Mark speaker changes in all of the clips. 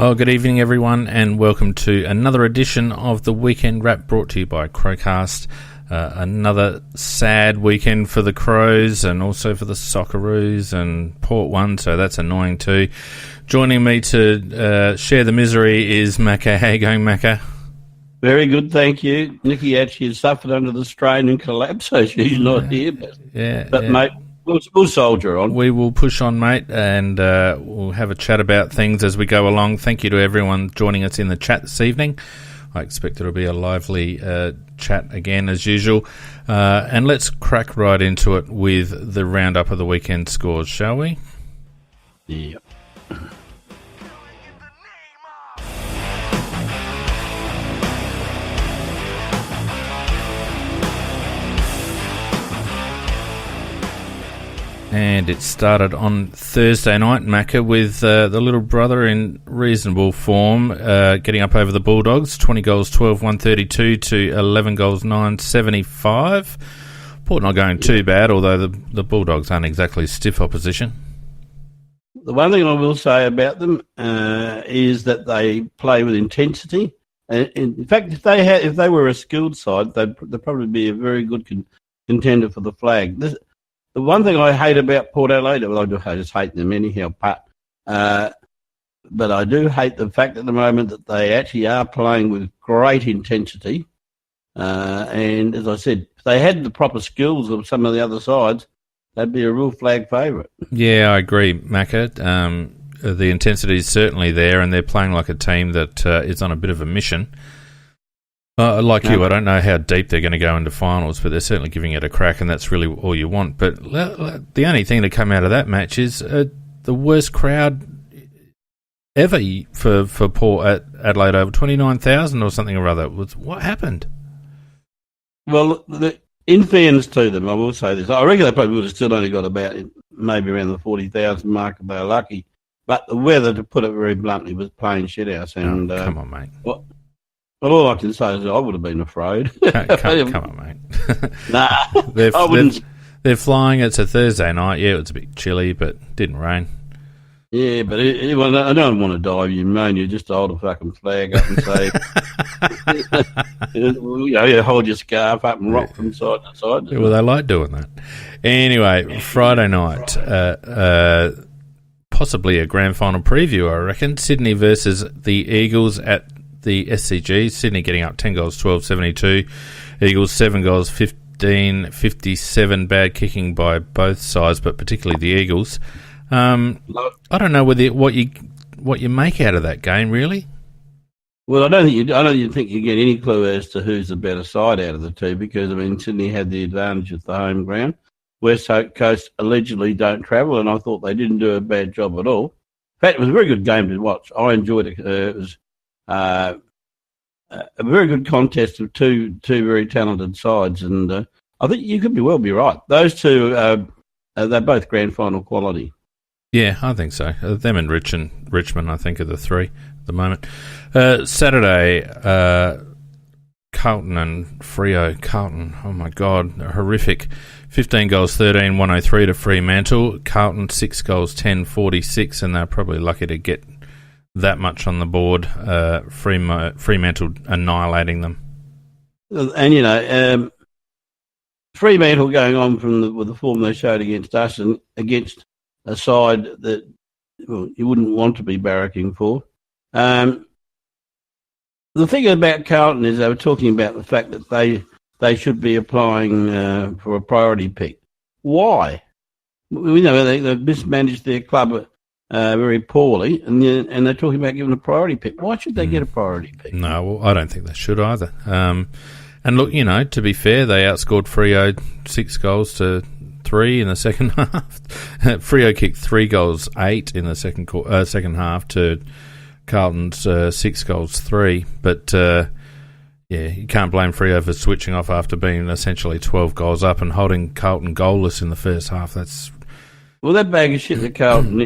Speaker 1: Oh, good evening, everyone, and welcome to another edition of the Weekend Wrap brought to you by CrowCast. Another sad weekend for the Crows and also for the Socceroos, and Port won, so that's annoying too. Joining me to share the misery is Macca. How you going, Macca?
Speaker 2: Very good, thank you. Nikki actually suffered under the strain and collapse, so she's not here. But mate, we'll soldier on.
Speaker 1: We will push on, mate, and we'll have a chat about things as we go along. Thank you to everyone joining us in the chat this evening. I expect it'll be a lively chat again as usual. And let's crack right into it with the roundup of the weekend scores, shall we?
Speaker 2: Yeah.
Speaker 1: And it started on Thursday night, Macca, with the little brother in reasonable form, getting up over the Bulldogs, 20 goals, 12, 132 to 11 goals, 975. Port not going too bad, although the Bulldogs aren't exactly stiff opposition.
Speaker 2: The one thing I will say about them is that they play with intensity. In fact, if they were a skilled side, they'd probably be a very good contender for the flag. The one thing I hate about Port Adelaide, well, I just hate them anyhow, but I do hate the fact at the moment that they actually are playing with great intensity. And as I said, if they had the proper skills of some of the other sides, they'd be a real flag favourite.
Speaker 1: Yeah, I agree, Macca. The intensity is certainly there, and they're playing like a team that is on a bit of a mission. You, I don't know how deep they're going to go into finals, but they're certainly giving it a crack, and that's really all you want. But the only thing to come out of that match is the worst crowd ever for Port at Adelaide, over 29,000 or something or other. What happened?
Speaker 2: Well, in fairness to them, I will say this. I reckon they probably would have still only got about maybe around the 40,000 mark if they were lucky. But the weather, to put it very bluntly, was playing shithouse. And
Speaker 1: come on, mate.
Speaker 2: Well, all I can say is I would have been afraid.
Speaker 1: Come on, mate.
Speaker 2: Nah, I wouldn't.
Speaker 1: They're flying. It's a Thursday night. Yeah, it was a bit chilly, but it didn't rain.
Speaker 2: Yeah, but I don't want to dive you, man. You just hold a fucking flag up and say, you hold your scarf up and rock from side to side.
Speaker 1: Yeah, well, they like doing that. Anyway, Friday night, possibly a grand final preview, I reckon. Sydney versus the Eagles at the SCG. Sydney getting up 10 goals, 12, 72. Eagles 7 goals, 15, 57. Bad kicking by both sides, but particularly the Eagles. I don't know what you make out of that game, really.
Speaker 2: Well, I don't think you get any clue as to who's the better side out of the two, because Sydney had the advantage of the home ground. West Coast allegedly don't travel, and I thought they didn't do a bad job at all. In fact, it was a very good game to watch. I enjoyed it. It was a very good contest of two very talented sides, and I think you could be right. Those two, they're both grand final quality.
Speaker 1: Yeah, I think so. Them and Richmond, I think, are the three at the moment. Saturday, Carlton and Freo. Carlton, oh my God, horrific. 15 goals, 13, 103 to Fremantle. Carlton, 6 goals, 10, 46, and they're probably lucky to get that much on the board. Fremantle annihilating them. And, Fremantle going on with the form they showed against us and against a side that you wouldn't want to be barracking for. The thing about Carlton is they were talking about the fact that they should be applying for a priority pick. Why? We know they've mismanaged their club very poorly, and they're talking about giving a priority pick. Why should they get a priority pick? No, well, I don't think they should either. And look, to be fair, they outscored Freo 6 goals to 3 in the second half. Freo kicked 3 goals, 8 in the second half to Carlton's 6 goals, 3. But you can't blame Freo for switching off after being essentially 12 goals up and holding Carlton goalless in the first half.
Speaker 2: Well, that bag of shit that Carlton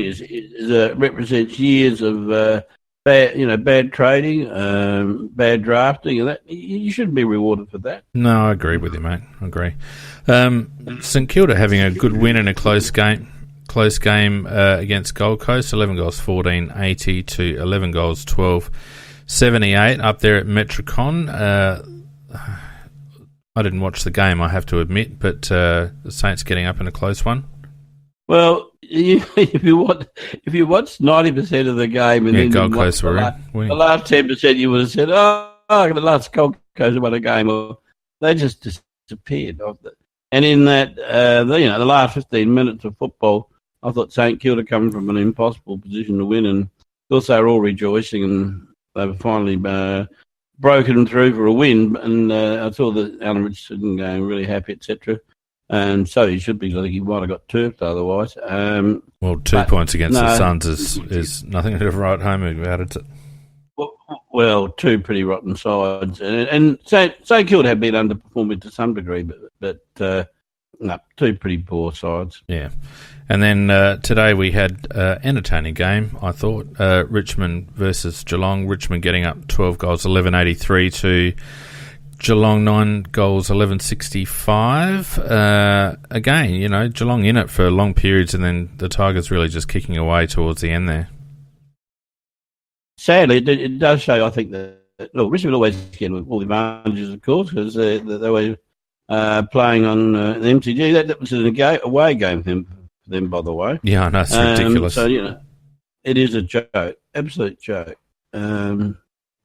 Speaker 2: represents years of bad trading, bad drafting, and that you shouldn't be rewarded for that.
Speaker 1: No, I agree with you, mate. I agree. St Kilda having a good win in a close
Speaker 3: close game against Gold Coast, 11 goals 14, 80 to 11 goals 12, 78 up there at Metricon. I didn't watch the game, I have to admit, but the Saints getting up in a close one.
Speaker 2: Well, if you watch 90% of the game and then
Speaker 3: Gold Coast were
Speaker 2: the last 10%, you would have said, "Oh, the last Gold Coast won a game," or they just disappeared. And in that, the last 15 minutes of football, I thought St Kilda coming from an impossible position to win, and of course they were all rejoicing, and they were finally broken through for a win. And I saw that Alan Richardson going really happy, etc. And so he should be. I think he might have got turfed otherwise.
Speaker 3: Well, 2 points against the Suns is nothing to write home about it.
Speaker 2: Well, two pretty rotten sides, and St Kilda have been underperforming to some degree, but two pretty poor sides.
Speaker 3: Yeah, and then today we had an entertaining game, I thought. Richmond versus Geelong. Richmond getting up 12 goals, 11.83 to Geelong 9 goals, 11.65. Again, Geelong in it for long periods, and then the Tigers really just kicking away towards the end there.
Speaker 2: Sadly, it does show, I think, that Richmond always get all the advantages, of course, because they were playing on the MCG. That was an away game for them, by the way.
Speaker 3: Yeah, I know, it's ridiculous.
Speaker 2: So, it is a joke, absolute joke. But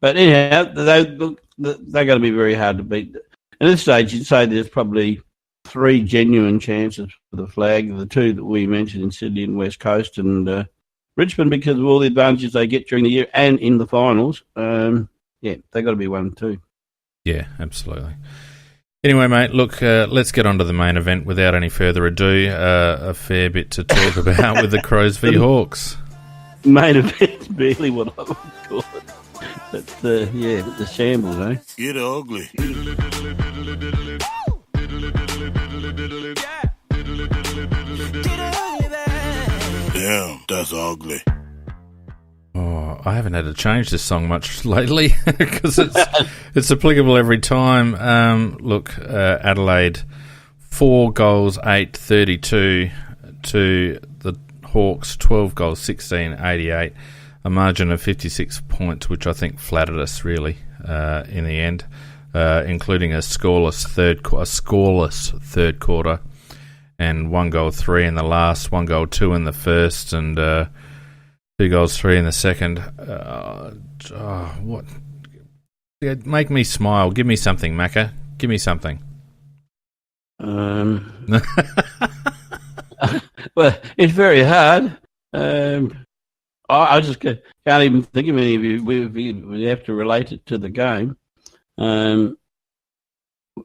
Speaker 2: anyhow, they're going to be very hard to beat. At this stage, you'd say there's probably 3 genuine chances for the flag, the 2 that we mentioned in Sydney and West Coast, and Richmond, because of all the advantages they get during the year and in the finals, they've got to be 1-2.
Speaker 3: Yeah, absolutely. Anyway, mate, look, let's get on to the main event without any further ado. A fair bit to talk about with the Crows v Hawks.
Speaker 2: Main event's barely what I would call it. But, the shambles, eh?
Speaker 4: Get ugly. Damn, that's ugly.
Speaker 3: Oh, I haven't had to change this song much lately because it's applicable every time. Adelaide 4 goals 8.32 to the Hawks 12 goals 16.88, a margin of 56 points, which I think flattered us really in the end, including a scoreless third quarter. And 1 goal 3 in the last, 1 goal 2 in the first, and 2 goals 3 in the second. What? Make me smile. Give me something, Macca. Give me something.
Speaker 2: Well, it's very hard. I just can't even think of any of you. We have to relate it to the game.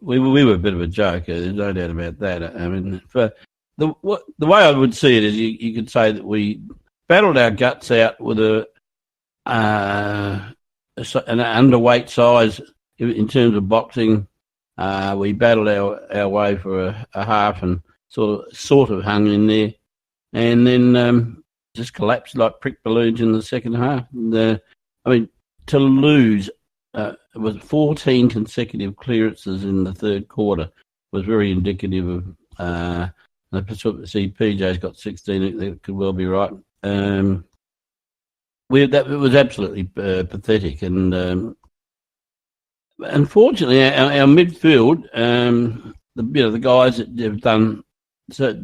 Speaker 2: We were a bit of a joke. There's no doubt about that. I mean, for the way I would see it is, you could say that we battled our guts out with an underweight size in terms of boxing. We battled our way for a half and sort of hung in there, and then just collapsed like prick balloons in the second half. And, to lose. It was 14 consecutive clearances in the third quarter. Was very indicative of. See, PJ's got 16. That could well be right. It was absolutely pathetic, and unfortunately, our midfield, the guys that have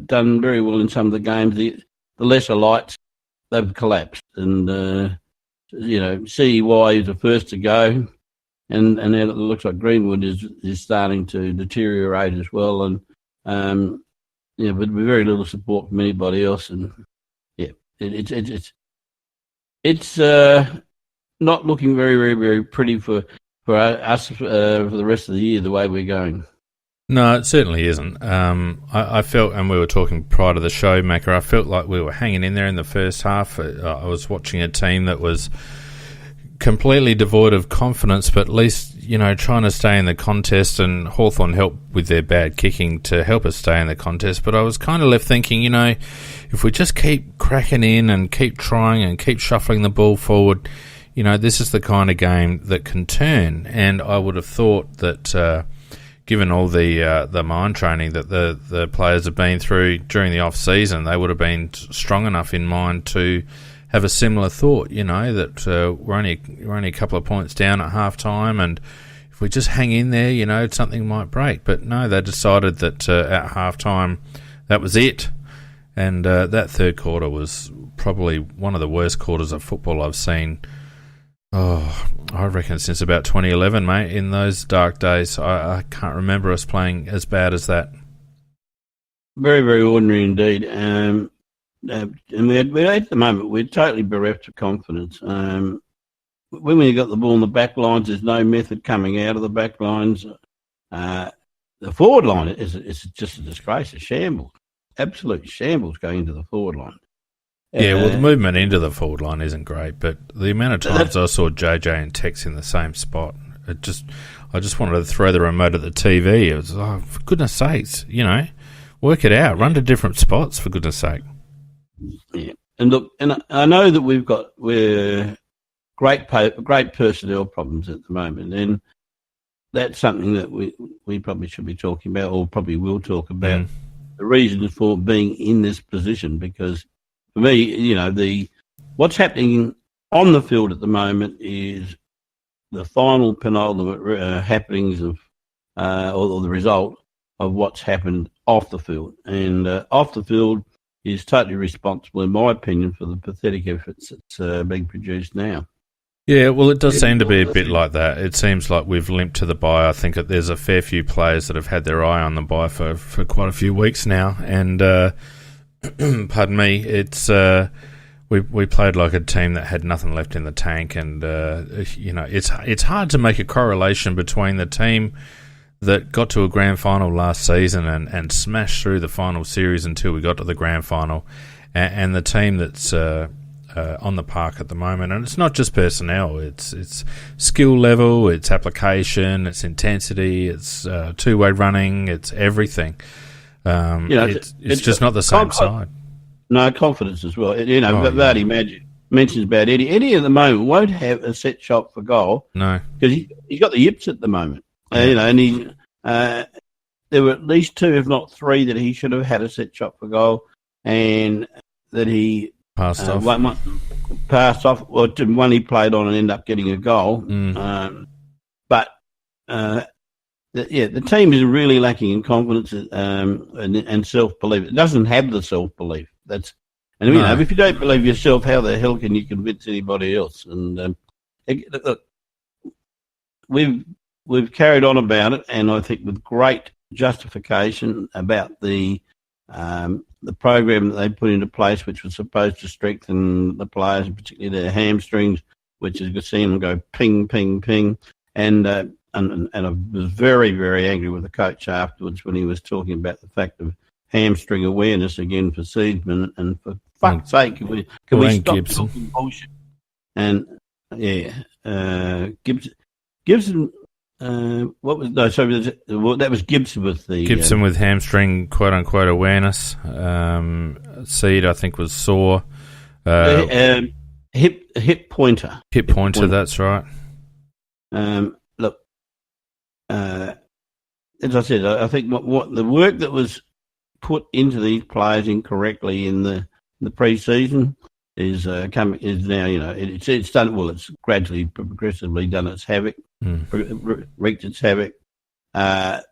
Speaker 2: done very well in some of the games, the lesser lights, they've collapsed, and CEY is the first to go. And now it looks like Greenwood is starting to deteriorate as well, and but with very little support from anybody else, and it's not looking very, very, very pretty for us for the rest of the year, the way we're going.
Speaker 3: No, it certainly isn't. I felt, and we were talking prior to the show, Macca, I felt like we were hanging in there in the first half. I was watching a team that was completely devoid of confidence, but at least, trying to stay in the contest, and Hawthorn helped with their bad kicking to help us stay in the contest. But I was kind of left thinking, if we just keep cracking in and keep trying and keep shuffling the ball forward, this is the kind of game that can turn. And I would have thought that, given all the mind training that the players have been through during the off season, they would have been strong enough in mind to have a similar thought. That we're only a couple of points down at half time, and if we just hang in there, something might break. But no, they decided that at half time that was it. And that third quarter was probably one of the worst quarters of football I've seen. I reckon since about 2011, mate. In those dark days, I can't remember us playing as bad as that.
Speaker 1: Very, very ordinary indeed. And we're at the moment, we're totally bereft of confidence. When we got the ball in the back lines, there's no method coming out of the back lines. The forward line is just a disgrace, a shambles. Absolute shambles going into the forward line.
Speaker 3: Yeah, well, the movement into the forward line isn't great, but the amount of times I saw JJ and Tex in the same spot, I just wanted to throw the remote at the TV. It was, for goodness sakes, work it out. Run to different spots, for goodness sake.
Speaker 1: Yeah, and look, and I know that we're great personnel problems at the moment, and that's something that we probably should be talking about, or probably will talk about. The reasons for being in this position, because for me, what's happening on the field at the moment is the final penultimate happenings of, or the result of what's happened off the field. And off the field is totally responsible, in my opinion, for the pathetic efforts that's being produced now.
Speaker 3: Yeah, well, it does seem to be a bit like that. It seems like we've limped to the bye. I think that there's a fair few players that have had their eye on the bye for quite a few weeks now. And, pardon me, it's we played like a team that had nothing left in the tank. And, it's hard to make a correlation between the team that got to a grand final last season and smashed through the final series until we got to the grand final and the team that's on the park at the moment. And it's not just personnel, it's skill level, it's application, it's intensity, it's two-way running, it's everything. It's just not the same side.
Speaker 1: No, confidence as well. Vardy mentions about Eddie. Eddie at the moment won't have a set shot for goal.
Speaker 3: No.
Speaker 1: Because he's got the yips at the moment. And there were at least 2, if not 3, that he should have had a set shot for goal, and that he
Speaker 3: passed off.
Speaker 1: Well, one he played on and ended up getting a goal. But the team is really lacking in confidence and self-belief. It doesn't have the self-belief. If you don't believe yourself, how the hell can you convince anybody else? And look, we've carried on about it, and I think with great justification about the program that they put into place, which was supposed to strengthen the players, and particularly their hamstrings, which is to see them go ping, ping, ping. And I was very, very angry with the coach afterwards when he was talking about the fact of hamstring awareness again for seedsmen. And for fuck's sake, can we stop
Speaker 3: Gibson.
Speaker 1: talking bullshit? And Gibson. That was Gibson with the
Speaker 3: Gibson with hamstring quote unquote awareness. Seed, I think, was sore.
Speaker 1: Hip pointer.
Speaker 3: Hip pointer. That's right.
Speaker 1: Look, as I said, I think what the work that was put into these players incorrectly in the pre-season is now it's done well. It's gradually, progressively done its havoc. Wreaked its havoc. The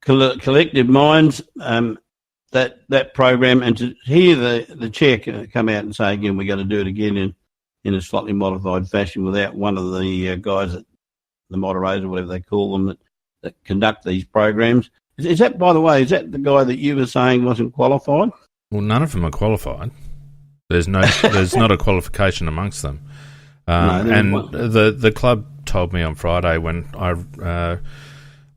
Speaker 1: collective minds, that program, and to hear the chair come out and say again, we're going to do it again in a slightly modified fashion without one of the guys, the moderators or whatever they call them, that conduct these programs. Is that, by the way, is that the guy that you were saying wasn't qualified?
Speaker 3: Well, none of them are qualified. There's not a qualification amongst them. The club told me on Friday when I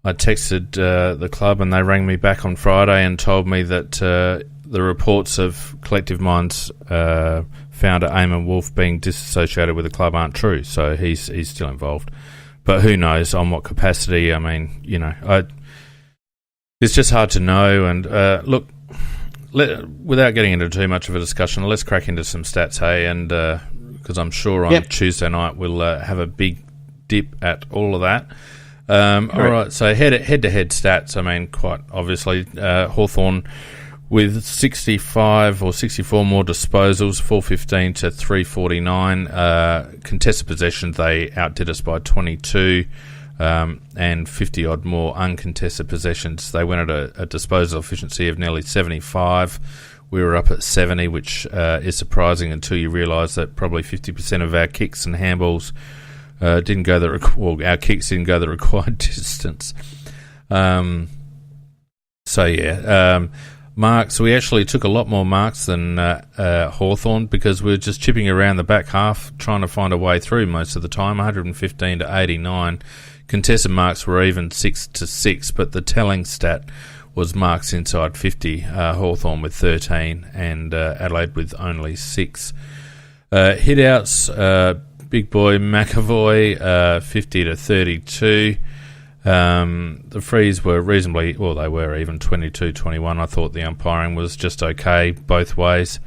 Speaker 3: texted the club, and they rang me back on Friday and told me that the reports of Collective Minds founder Eamon Wolf being disassociated with the club aren't true. So he's still involved, but who knows on what capacity? I mean, it's just hard to know. And look, without getting into too much of a discussion, let's crack into some stats, hey, and. Because I'm sure on Tuesday night we'll have a big dip at all of that. All right, so head-to-head stats, I mean, quite obviously, Hawthorn with 65 or 64 more disposals, 415 to 349. Contested possessions, they outdid us by 22, and 50-odd more uncontested possessions. They went at a disposal efficiency of nearly 75. We were up at 70, which is surprising until you realise that probably 50% of our kicks and handballs didn't go our kicks didn't go the required distance. Marks, we actually took a lot more marks than Hawthorn because we were just chipping around the back half trying to find a way through most of the time, 115 to 89. Contested marks were even 6-6, but the telling stat was marks inside 50, Hawthorn with 13 and Adelaide with only 6. Hit-outs, big boy McAvoy, 50 to 32. The frees were reasonably, well, they were even 22-21. I thought the umpiring was just okay both ways.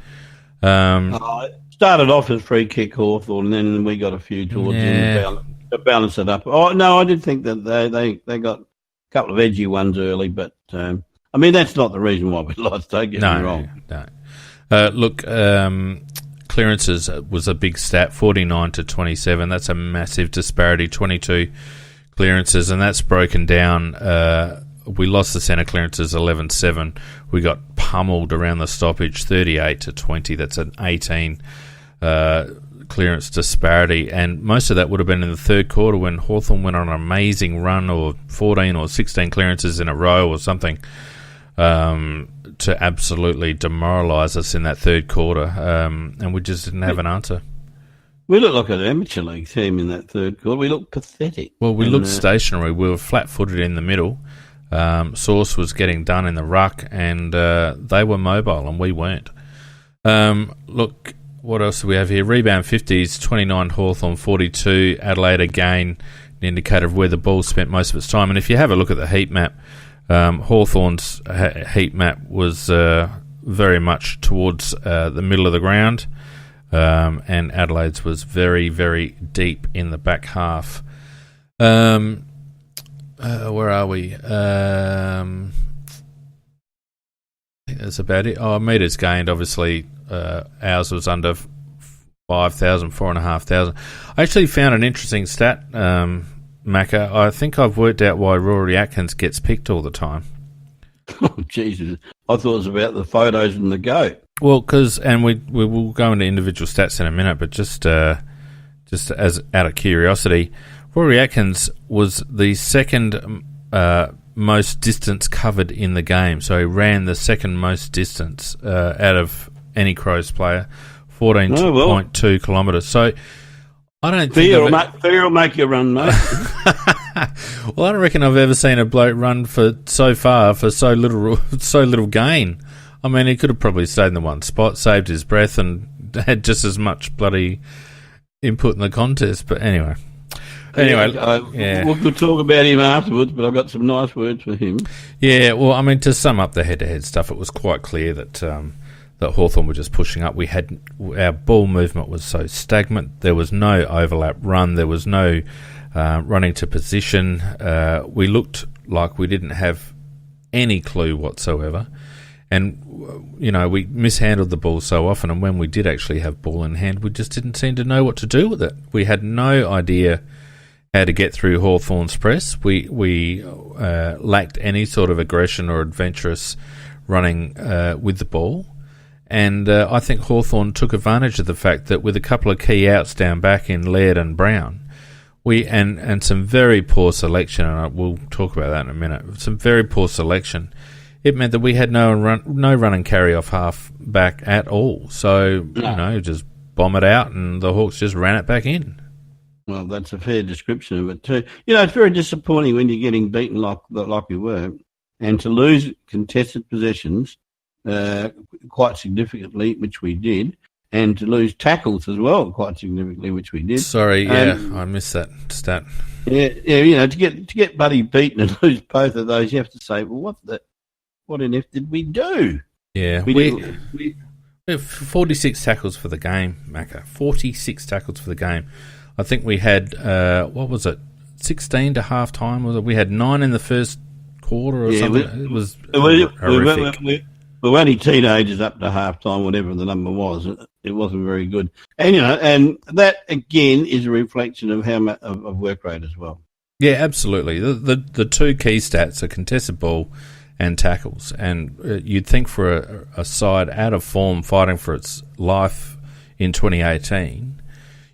Speaker 2: It started off as free kick Hawthorn, and then we got a few towards the end to balance it up. Oh no, I did think that they got a couple of edgy ones early, but I mean that's not the reason why we lost. Don't get me wrong.
Speaker 3: No. Clearances was a big stat, 49 to 27. That's a massive disparity, 22 clearances, and that's broken down. We lost the centre clearances 11-7. We got pummeled around the stoppage 38 to 20. That's an 18 clearance disparity, and most of that would have been in the third quarter when Hawthorn went on an amazing run, or 14 or 16 clearances in a row or something, to absolutely demoralise us in that third quarter, and we just didn't have an answer.
Speaker 2: We looked like an amateur league team in that third quarter. We looked pathetic.
Speaker 3: Well, we looked stationary. We were flat-footed in the middle. Sauce was getting done in the ruck, and they were mobile, and we weren't. Look, what else do we have here? Rebound 50s, 29 Hawthorn, 42 Adelaide again, an indicator of where the ball spent most of its time. And if you have a look at the heat map, Hawthorn's heat map was very much towards the middle of the ground, and Adelaide's was very, very deep in the back half. Where are we? I think that's about it. Metres gained, obviously, ours was under 5,000, 4,500. I actually found an interesting stat, Macca. I think I've worked out why Rory Atkins gets picked all the time.
Speaker 2: Oh, Jesus. I thought it was about the photos and the goat.
Speaker 3: Well, and we will go into individual stats in a minute, but just as out of curiosity, Rory Atkins was the second most distance covered in the game. So he ran the second most distance out of any Crows player, 14.2 kilometres. So I don't think...
Speaker 2: Fear will make you run, mate.
Speaker 3: Well, I don't reckon I've ever seen a bloke run for so little gain. I mean, he could have probably stayed in the one spot, saved his breath, and had just as much bloody input in the contest. But anyway,
Speaker 2: we'll talk about him afterwards, but I've got some nice words for him.
Speaker 3: Yeah, well, I mean, to sum up the head-to-head stuff, it was quite clear that that Hawthorn were just pushing up. Our ball movement was so stagnant. There was no overlap run. There was no running to position. We looked like we didn't have any clue whatsoever. And, we mishandled the ball so often, and when we did actually have ball in hand, we just didn't seem to know what to do with it. We had no idea how to get through Hawthorn's press. We lacked any sort of aggression or adventurous running with the ball. And I think Hawthorn took advantage of the fact that with a couple of key outs down back in Laird and Brown, and some very poor selection, and we'll talk about that in a minute, some very poor selection, it meant that we had no run and carry off half back at all. So, just bomb it out and the Hawks just ran it back in.
Speaker 2: Well, that's a fair description of it too. It's very disappointing when you're getting beaten like we were, and to lose contested possessions quite significantly, which we did, and to lose tackles as well quite significantly, which we did.
Speaker 3: Sorry, I missed that stat.
Speaker 2: Yeah, to get Buddy beaten and lose both of those, you have to say, well, what on earth did we do?
Speaker 3: Yeah, we 46 tackles for the game, Macca. 46 tackles for the game. I think we had, 3 16 to half time? Was it? We had 9 in the first quarter or something. It was horrific.
Speaker 1: We were only teenagers up to half time, whatever the number was. It wasn't very good. And, and that, again, is a reflection of how much of work rate as well.
Speaker 3: Yeah, absolutely. The two key stats are contested ball and tackles. And you'd think for a side out of form fighting for its life in 2018,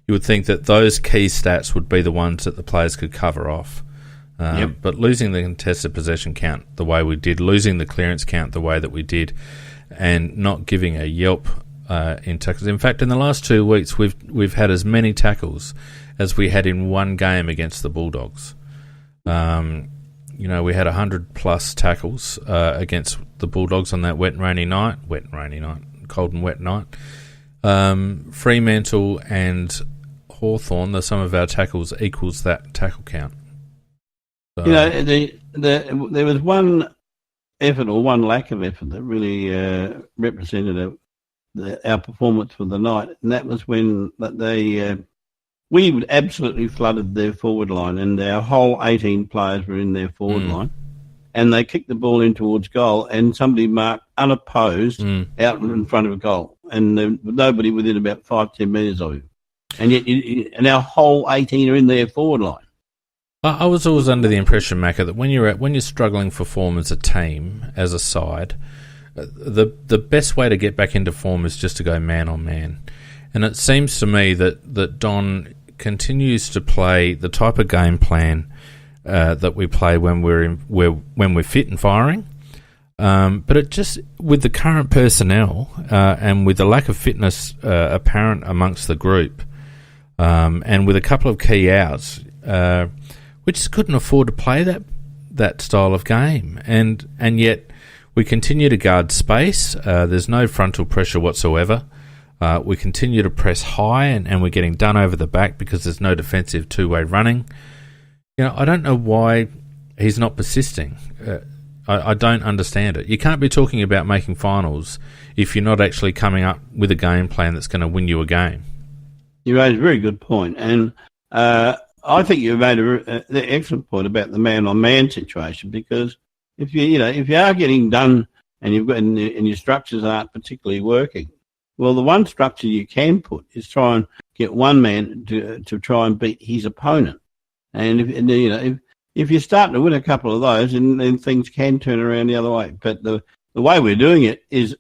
Speaker 3: you would think that those key stats would be the ones that the players could cover off. But losing the contested possession count the way we did, losing the clearance count the way that we did, and not giving a yelp in tackles. In fact, in the last 2 weeks, we've had as many tackles as we had in one game against the Bulldogs. We had 100+ tackles against the Bulldogs on that cold and wet night. Fremantle and Hawthorn, the sum of our tackles equals that tackle count. So,
Speaker 1: there was one effort or one lack of effort that really represented our performance for the night, and that was when we absolutely flooded their forward line, and our whole 18 players were in their forward line, and they kicked the ball in towards goal, and somebody marked unopposed out in front of a goal, and nobody within about 5-10 metres of him. And yet, and our whole 18 are in their forward line.
Speaker 3: I was always under the impression, Macca, that when you're struggling for form as a team, as a side, the best way to get back into form is just to go man on man. And it seems to me that Don continues to play the type of game plan that we play when we're fit and firing. But it just, with the current personnel and with the lack of fitness apparent amongst the group, and with a couple of key outs, we just couldn't afford to play that style of game, and yet we continue to guard space. There's no frontal pressure whatsoever. We continue to press high, and we're getting done over the back because there's no defensive two-way running. I don't know why he's not persisting. I don't understand it. You can't be talking about making finals if you're not actually coming up with a game plan that's going to win you a game.
Speaker 1: You raised a very good point, and I think you made an excellent point about the man-on-man situation, because if you are getting done and and your structures aren't particularly working, well, the one structure you can put is try and get one man to try and beat his opponent, and if you're starting to win a couple of those, then things can turn around the other way. But the way we're doing it is,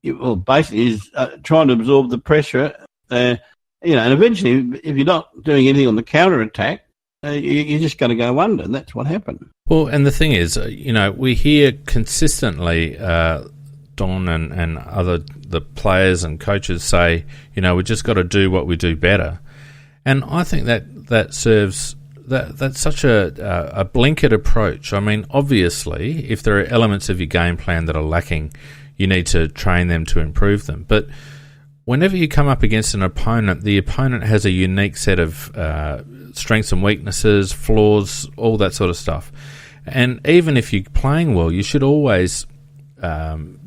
Speaker 1: basically is trying to absorb the pressure. And eventually, if you're not doing anything on the counter attack, you're just going to go under, and that's what happened.
Speaker 3: Well, and the thing is, we hear consistently Don and the players and coaches say, we just got to do what we do better, and I think that serves. That's such a blanket approach. I mean, obviously, if there are elements of your game plan that are lacking, you need to train them to improve them. But whenever you come up against an opponent, the opponent has a unique set of strengths and weaknesses, flaws, all that sort of stuff. And even if you're playing well, you should always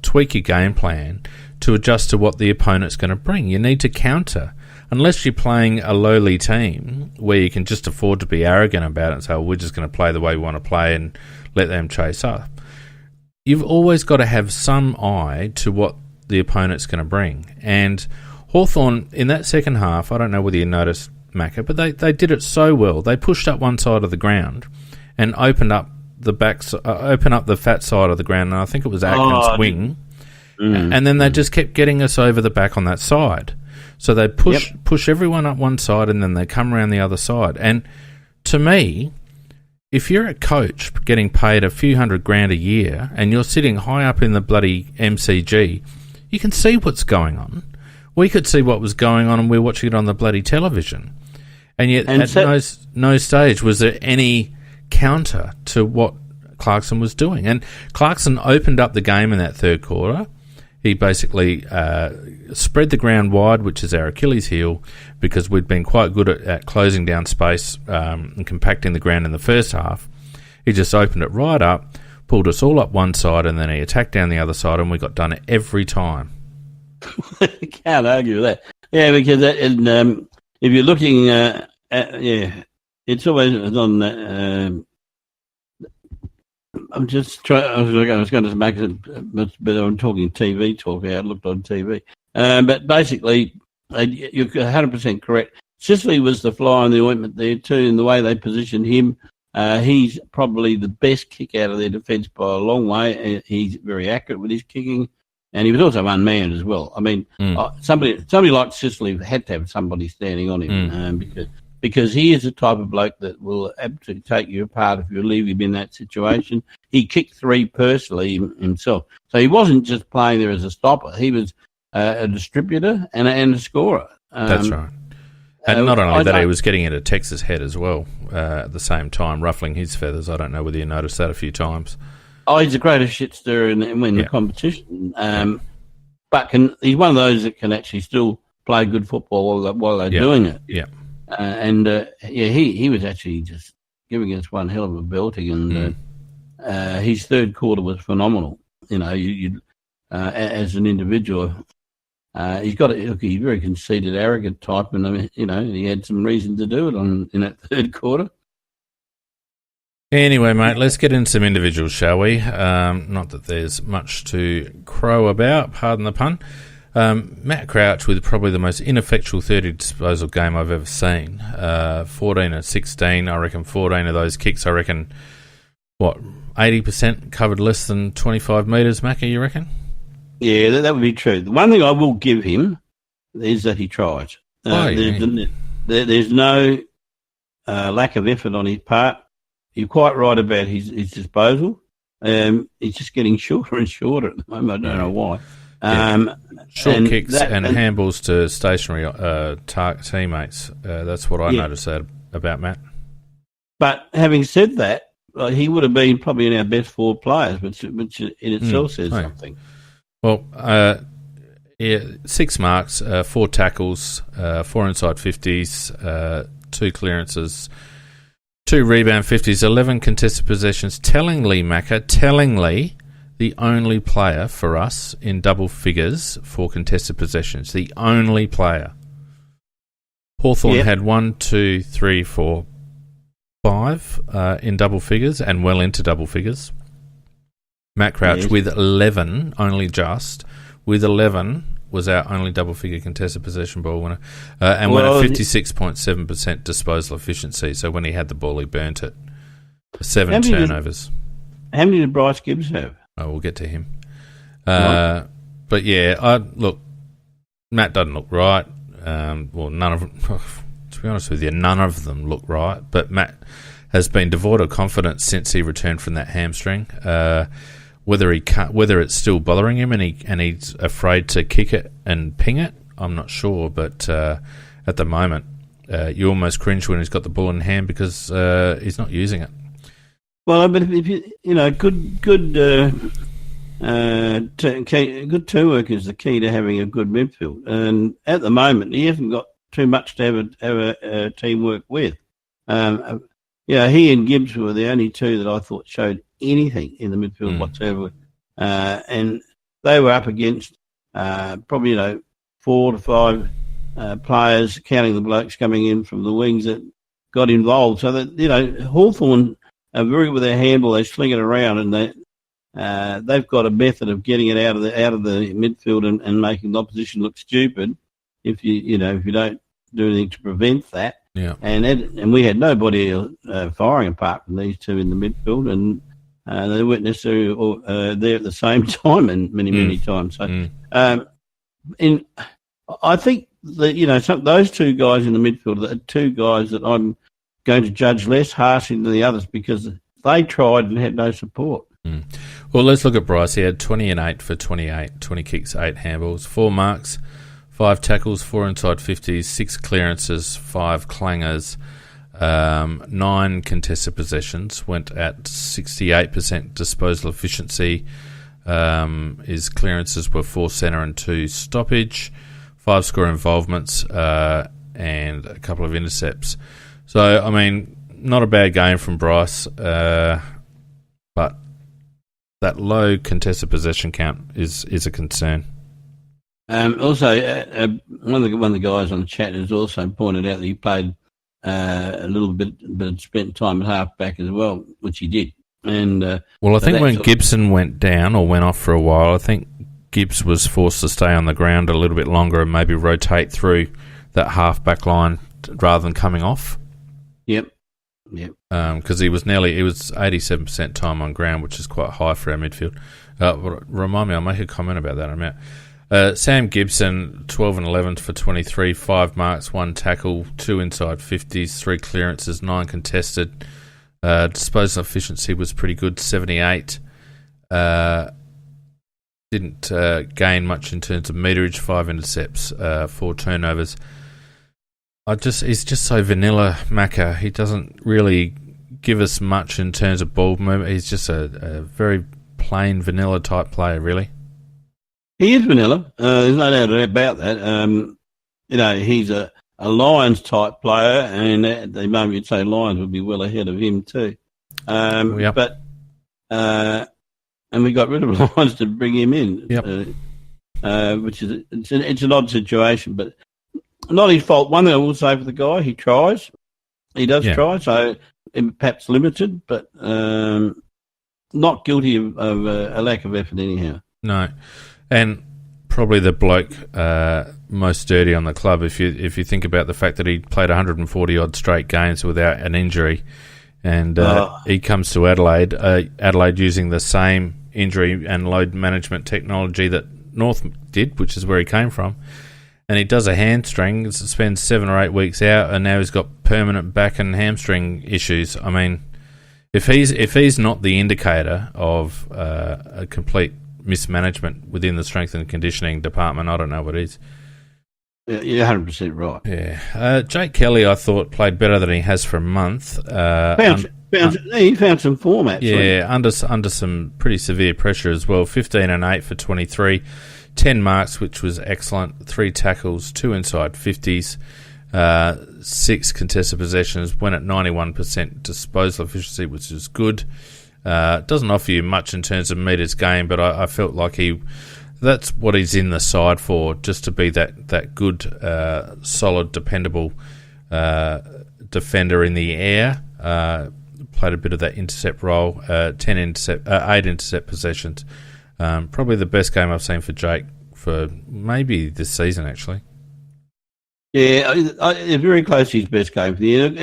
Speaker 3: tweak your game plan to adjust to what the opponent's going to bring. You need to counter. Unless you're playing a lowly team where you can just afford to be arrogant about it and say, we're just going to play the way we want to play and let them chase up. You've always got to have some eye to what the opponent's going to bring. And Hawthorn, in that second half, I don't know whether you noticed, Macca, but they did it so well. They pushed up one side of the ground and opened up the fat side of the ground, and I think it was Atkins' wing. And then they just kept getting us over the back on that side. So they push everyone up one side, and then they come around the other side. And to me, if you're a coach getting paid a few $100,000 a year and you're sitting high up in the bloody MCG, you can see what's going on. We could see what was going on, and we're watching it on the bloody television. And yet at no stage was there any counter to what Clarkson was doing. And Clarkson opened up the game in that third quarter. He basically spread the ground wide, which is our Achilles heel, because we'd been quite good at closing down space and compacting the ground in the first half. He just opened it right up, pulled us all up one side, and then he attacked down the other side, and we got done every time.
Speaker 1: Can't argue with that. Yeah, because if you're looking
Speaker 2: it's always on that. I'm just trying. I was going to make it, but I'm talking TV talk. How it looked on TV. But basically, you're 100% correct. Sicily was the fly in the ointment there too, in the way they positioned him. He's probably the best kick out of their defence by a long way. He's very accurate with his kicking, and he was also unmanned as well. I mean, somebody like Sicily had to have somebody standing on him because he is the type of bloke that will absolutely take you apart if you leave him in that situation. He kicked 3 personally himself, so he wasn't just playing there as a stopper. He was a distributor and a scorer.
Speaker 3: That's right. And not only that, he was getting into Texas' head as well at the same time, ruffling his feathers. I don't know whether you noticed that a few times.
Speaker 2: Oh, he's the greatest shit stirrer in the competition. But he's one of those that can actually still play good football while they're doing it.
Speaker 3: Yeah.
Speaker 2: He was actually just giving us one hell of a belting, and his third quarter was phenomenal. You know, as an individual. He's a very conceited, arrogant type, and I mean, you know, he had some reason to do it in that third quarter.
Speaker 3: Anyway, mate, let's get into some individuals, shall we? Not that there's much to crow about, pardon the pun. Matt Crouch with probably the most ineffectual 30 disposal game I've ever seen. 14 of 16, I reckon 14 of those kicks, 80% covered less than 25 metres, Macca, you reckon?
Speaker 2: Yeah, that would be true. The one thing I will give him is that he tries. There's no lack of effort on his part. You're quite right about his disposal. He's just getting shorter and shorter at the moment. I don't know why.
Speaker 3: Short kicks and handballs to stationary teammates. That's what I noticed about Matt.
Speaker 2: But having said that, he would have been probably in our best 4 players, which in itself says something.
Speaker 3: Well, 6 marks, 4 tackles, 4 inside 50s, 2 clearances, 2 rebound 50s, 11 contested possessions. Tellingly, Macca, the only player for us in double figures for contested possessions. The only player. Hawthorn had 1, 2, 3, 4, 5 in double figures and well into double figures. Matt Crouch with 11, with 11 was our only double-figure contested possession ball winner, and went at 56.7% disposal efficiency. So when he had the ball, he burnt it. 7 turnovers.
Speaker 2: How many did Bryce Gibbs have?
Speaker 3: Oh, we'll get to him. But yeah, Matt doesn't look right. None of them. To be honest with you, none of them look right. But Matt has been devoid of confidence since he returned from that hamstring. Whether it's still bothering him and he's afraid to kick it and ping it, I'm not sure. But at the moment, you almost cringe when he's got the ball in hand because he's not using it.
Speaker 2: Well, but if good teamwork is the key to having a good midfield. And at the moment, he hasn't got too much to have a teamwork with. He and Gibbs were the only 2 that I thought showed anything in the midfield whatsoever. And they were up against probably 4 to 5 players, counting the blokes coming in from the wings that got involved. So that Hawthorn are very good with their handball. They sling it around, and they've got a method of getting it out of the midfield and making the opposition look stupid. If you don't do anything to prevent that.
Speaker 3: Yeah.
Speaker 2: And we had nobody firing apart from these 2 in the midfield, and they weren't necessarily there at the same time, and many times. So, I think that those 2 guys in the midfield are 2 guys that I'm going to judge less harshly than the others because they tried and had no support.
Speaker 3: Well, let's look at Bryce. He had 20 and 8 for 28, 20 kicks, 8 handballs, 4 marks, 5 tackles, 4 inside 50s, 6 clearances, 5 clangers, 9 contested possessions, went at 68% disposal efficiency. His clearances were 4 centre and 2 stoppage, 5 score involvements, and a couple of intercepts. So, I mean, not a bad game from Bryce, but that low contested possession count is a concern.
Speaker 2: Also, one of the guys on the chat has also pointed out that he played
Speaker 1: a little bit spent time at half-back as well, which he did. And
Speaker 3: well, I
Speaker 1: so
Speaker 3: think when
Speaker 1: that's-
Speaker 3: Gibson went down or went off for a while, I think Gibbs was forced to stay on the ground a little bit longer and maybe rotate through that half-back line rather than coming off.
Speaker 1: Yep.
Speaker 3: Because he was 87% time on ground, which is quite high for our midfield. Remind me, I'll make a comment about that in a minute. Sam Gibson, 12 and 11 for 23, 5 marks, 1 tackle, 2 inside 50s, 3 clearances, 9 contested. Disposal efficiency was pretty good, 78. Didn't gain much in terms of meterage, 5 intercepts, 4 turnovers. He's just so vanilla, Macca. He doesn't really give us much in terms of ball movement. He's just a very plain vanilla type player, really.
Speaker 1: He is vanilla. There's no doubt about that. He's a Lions type player, and at the moment you'd say Lions would be well ahead of him too.
Speaker 3: Yep.
Speaker 1: But and we got rid of Lions to bring him in.
Speaker 3: Yep.
Speaker 1: Which is it's an odd situation, but not his fault. One thing I will say for the guy, he tries. He does try, so perhaps limited, but not guilty of a lack of effort anyhow.
Speaker 3: No, and probably the bloke most dirty on the club. If you think about the fact that he played 140 odd straight games without an injury, and he comes to Adelaide, Adelaide using the same injury and load management technology that North did, which is where he came from. And he does a hamstring, spends 7 or 8 weeks out, and now he's got permanent back and hamstring issues. I mean, if he's not the indicator of a complete mismanagement within the strength and conditioning department, I don't know what is.
Speaker 1: Yeah, you're 100% right.
Speaker 3: Yeah, Jake Kelly, I thought played better than he has for a month.
Speaker 1: He found some form actually.
Speaker 3: Yeah, under some pretty severe pressure as well. 15 and 8 for 23. 10 marks, which was excellent. 3 tackles, 2 inside 50s, 6 contested possessions. Went at 91% disposal efficiency, which is good. Doesn't offer you much in terms of metres gained, but I felt like that's what he's in the side for, just to be that good, solid, dependable defender in the air. Played a bit of that intercept role. 8 intercept possessions. Probably the best game I've seen for Jake for maybe this season, actually.
Speaker 1: Yeah, it's very close to his best game for the year.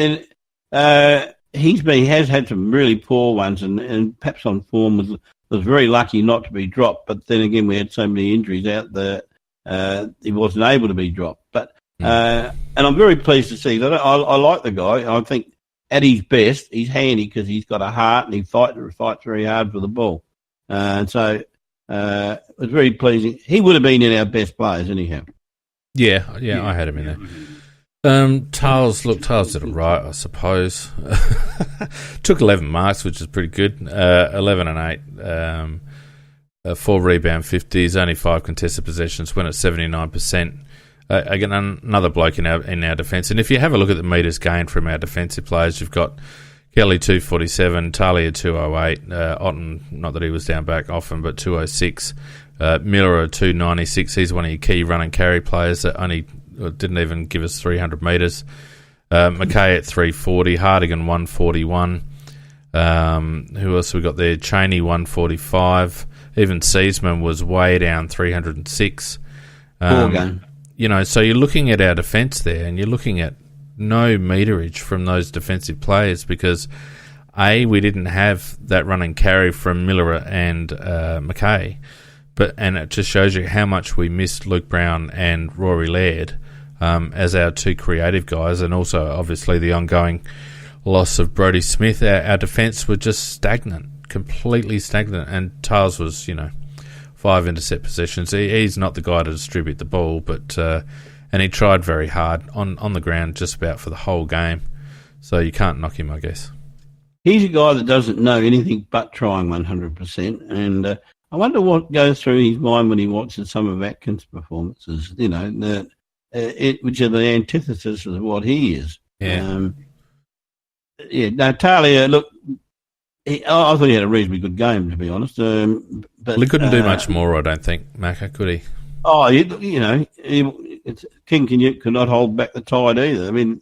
Speaker 1: And he has had some really poor ones, and perhaps on form was very lucky not to be dropped. But then again, we had so many injuries out there, he wasn't able to be dropped. But and I'm very pleased to see that. I like the guy. I think at his best, he's handy because he's got a heart and he fights very hard for the ball. And so it was very pleasing. He would have been in our best players anyhow.
Speaker 3: Yeah, I had him in there. Tales did it right, I suppose. Took 11 marks, which is pretty good. 11 and 8. 4 rebound 50s, only 5 contested possessions, went at 79%. Again, another bloke in our defence. And if you have a look at the metres gained from our defensive players, you've got Kelly 247, Talia 208, Otten, not that he was down back often, but 206. Miller 296. He's one of your key run and carry players that only didn't even give us 300 metres. McKay at 340, Hardigan 141. Who else we got there? Cheney 145. Even Searsman was way down 306.
Speaker 1: Poor game.
Speaker 3: So you're looking at our defence there, and you're looking at no meterage from those defensive players because we didn't have that run and carry from Miller and McKay, and it just shows you how much we missed Luke Brown and Rory Laird as our 2 creative guys, and also obviously the ongoing loss of Brodie Smith. Our defence were just stagnant, completely stagnant, and Tars was 5 intercept possessions. He's not the guy to distribute the ball, but and he tried very hard on the ground just about for the whole game. So you can't knock him, I guess.
Speaker 1: He's a guy that doesn't know anything but trying 100%. And I wonder what goes through his mind when he watches some of Atkins' performances, which are the antithesis of what he is.
Speaker 3: Yeah.
Speaker 1: Talia, look, I thought he had a reasonably good game, to be honest. But
Speaker 3: he couldn't do much more, I don't think, Macca, could he?
Speaker 1: Oh, King could not hold back the tide either. I mean,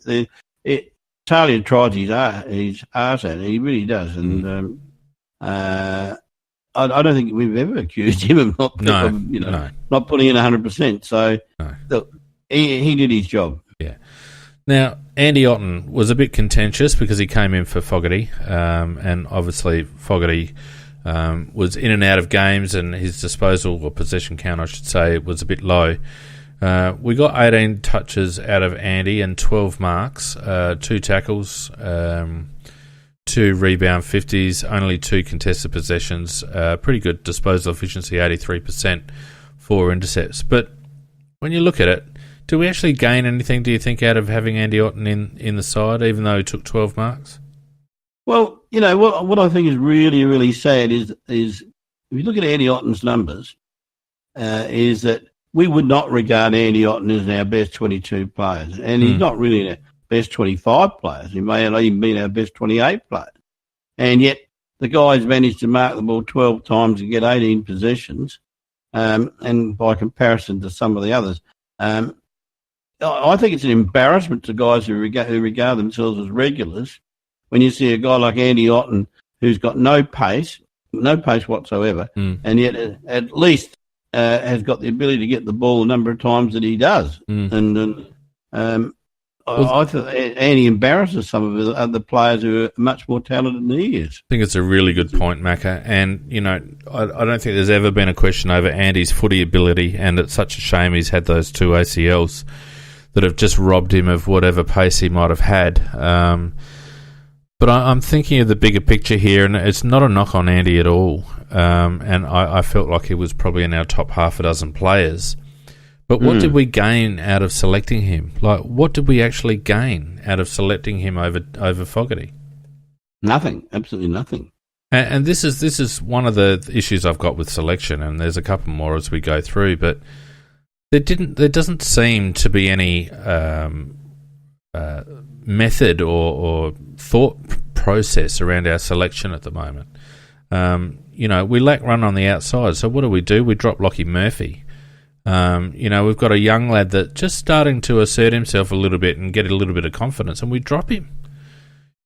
Speaker 1: Talia tries his arse at it. He really does. And I don't think we've ever accused him of not putting in 100%. So look, he did his job.
Speaker 3: Yeah. Now, Andy Otten was a bit contentious because he came in for Fogarty, and obviously Fogarty was in and out of games, and his disposal or possession count, I should say, was a bit low. We got 18 touches out of Andy and 12 marks, 2 tackles, 2 rebound 50s, only 2 contested possessions, pretty good disposal efficiency, 83%, 4 intercepts. But when you look at it, do we actually gain anything, do you think, out of having Andy Otten in the side, even though he took 12 marks?
Speaker 1: Well, what I think is really, really sad is if you look at Andy Otten's numbers, is that we would not regard Andy Otten as our best 22 players. And he's not really our best 25 players. He may have even been our best 28 players. And yet the guy's managed to mark the ball 12 times and get 18 possessions, and by comparison to some of the others. I think it's an embarrassment to guys who regard themselves as regulars when you see a guy like Andy Otten who's got no pace whatsoever, and yet at least has got the ability to get the ball a number of times that he does. And I think Andy embarrasses some of the other players who are much more talented than he is.
Speaker 3: I think it's a really good point, Macca. And, I don't think there's ever been a question over Andy's footy ability, and it's such a shame he's had those 2 ACLs that have just robbed him of whatever pace he might have had. But I'm thinking of the bigger picture here, and it's not a knock on Andy at all. And I felt like he was probably in our top half a dozen players. But what did we gain out of selecting him? Like, what did we actually gain out of selecting him over Fogarty?
Speaker 1: Nothing, absolutely nothing.
Speaker 3: And this is one of the issues I've got with selection, and there's a couple more as we go through. But there doesn't seem to be any method or thought process around our selection at the moment. We lack run on the outside, so what do? We drop Lockie Murphy. We've got a young lad that's just starting to assert himself a little bit and get a little bit of confidence, and we drop him.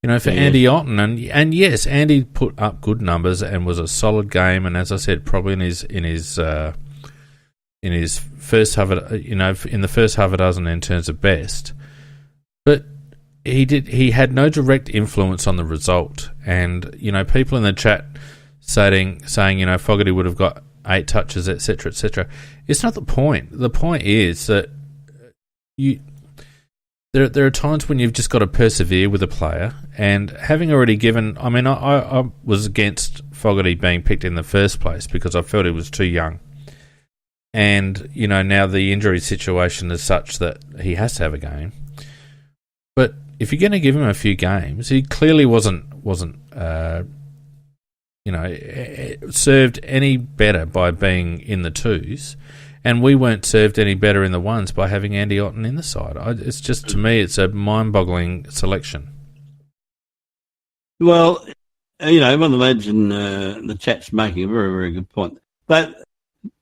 Speaker 3: Andy Otten, and yes, Andy put up good numbers and was a solid game, and as I said, probably in his first half, in the first half a dozen in terms of best, but he had no direct influence on the result, and people in the chat saying Fogarty would have got 8 touches, etc., etc. It's not the point. The point is that there are times when you've just got to persevere with a player, and having already given, I was against Fogarty being picked in the first place because I felt he was too young, and now the injury situation is such that he has to have a game. But if you're going to give him a few games, he clearly wasn't served any better by being in the 2s, and we weren't served any better in the 1s by having Andy Otten in the side. It's just, to me, it's a mind-boggling selection.
Speaker 1: Well, one of the lads in the chat's making a very, very good point. But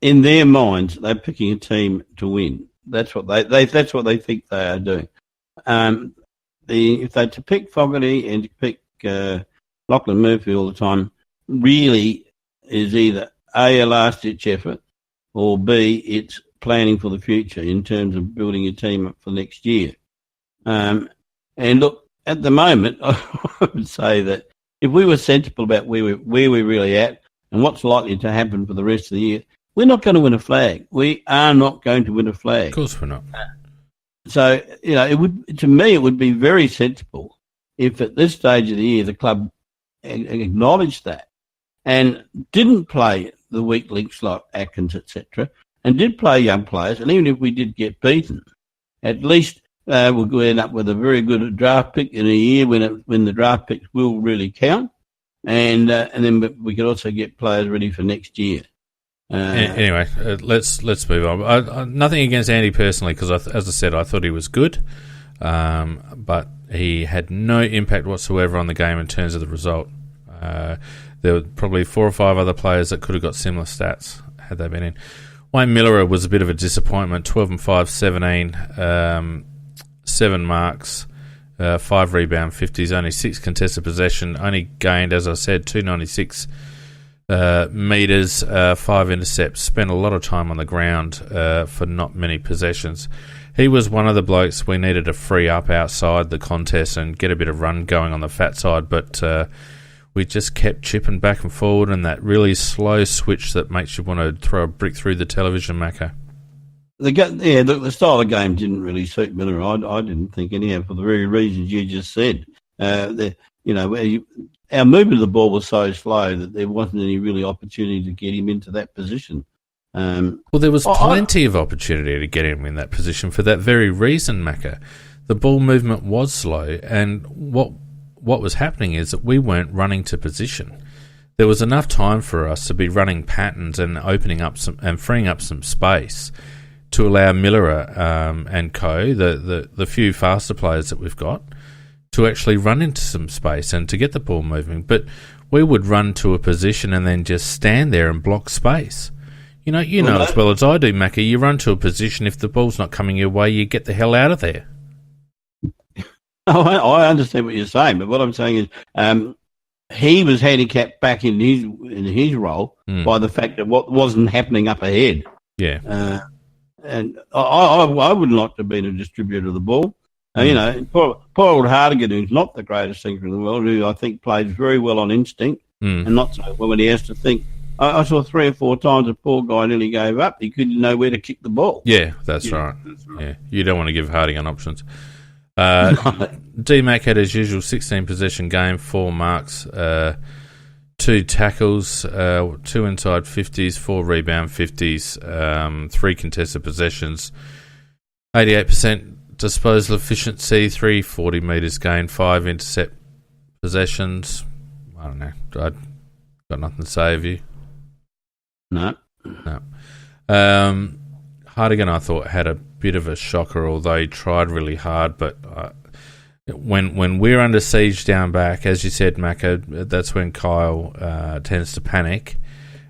Speaker 1: in their minds, they're picking a team to win. That's what that's what they think they are doing. If they to pick Fogarty and to pick Lachlan Murphy all the time, really is either A, a last-ditch effort, or B, it's planning for the future in terms of building a team up for next year. And look, at the moment, I would say that if we were sensible about where we're really at and what's likely to happen for the rest of the year, we're not going to win a flag. We are not going to win a flag.
Speaker 3: Of course we're not.
Speaker 1: So, it would be very sensible if at this stage of the year the club acknowledged that and didn't play the weak links like Atkins, etc., and did play young players. And even if we did get beaten, at least we'll end up with a very good draft pick in a year when the draft picks will really count, and then we could also get players ready for next year.
Speaker 3: Anyway, let's move on. Nothing against Andy personally, because as I said, I thought he was good, but he had no impact whatsoever on the game in terms of the result. There were probably 4 or 5 other players that could have got similar stats had they been in. Wayne Miller was a bit of a disappointment. 12 and 5, 17, 7 marks, 5 rebound 50s, only 6 contested possession, only gained, as I said, 296 metres, 5 intercepts, spent a lot of time on the ground for not many possessions. He was one of the blokes we needed to free up outside the contest and get a bit of run going on the fat side, but we just kept chipping back and forward, and that really slow switch that makes you want to throw a brick through the television, Macca.
Speaker 1: The style of game didn't really suit Miller. I didn't think anyhow, for the very reasons you just said. Our movement of the ball was so slow that there wasn't any really opportunity to get him into that position.
Speaker 3: Well, there was plenty of opportunity to get him in that position for that very reason, Macca. The ball movement was slow, and what was happening is that we weren't running to position. There was enough time for us to be running patterns and opening up and freeing up some space to allow Miller and co, the few faster players that we've got, to actually run into some space and to get the ball moving. But we would run to a position and then just stand there and block space. You know as well as I do, Macca, you run to a position, if the ball's not coming your way, you get the hell out of there.
Speaker 1: Oh, I understand what you're saying, but what I'm saying is he was handicapped back in his role by the fact that what wasn't happening up ahead.
Speaker 3: Yeah.
Speaker 1: And I would like to have been a distributor of the ball. Poor old Hardigan, who's not the greatest thinker in the world, who I think plays very well on instinct and not so well when he has to think. I saw 3 or 4 times a poor guy nearly gave up. He couldn't know where to kick the ball.
Speaker 3: Yeah, that's right. Yeah, you don't want to give Hardigan options. D-Mac had his usual 16 possession game, 4 marks, 2 tackles, 2 inside 50s, 4 rebound 50s, 3 contested possessions, 88% disposal efficiency, 340 metres gained, 5 intercept possessions. I don't know. I've got nothing to say of you.
Speaker 1: No.
Speaker 3: Hardigan, I thought, had a bit of a shocker, although he tried really hard. But when we're under siege down back, as you said, Macca, that's when Kyle tends to panic.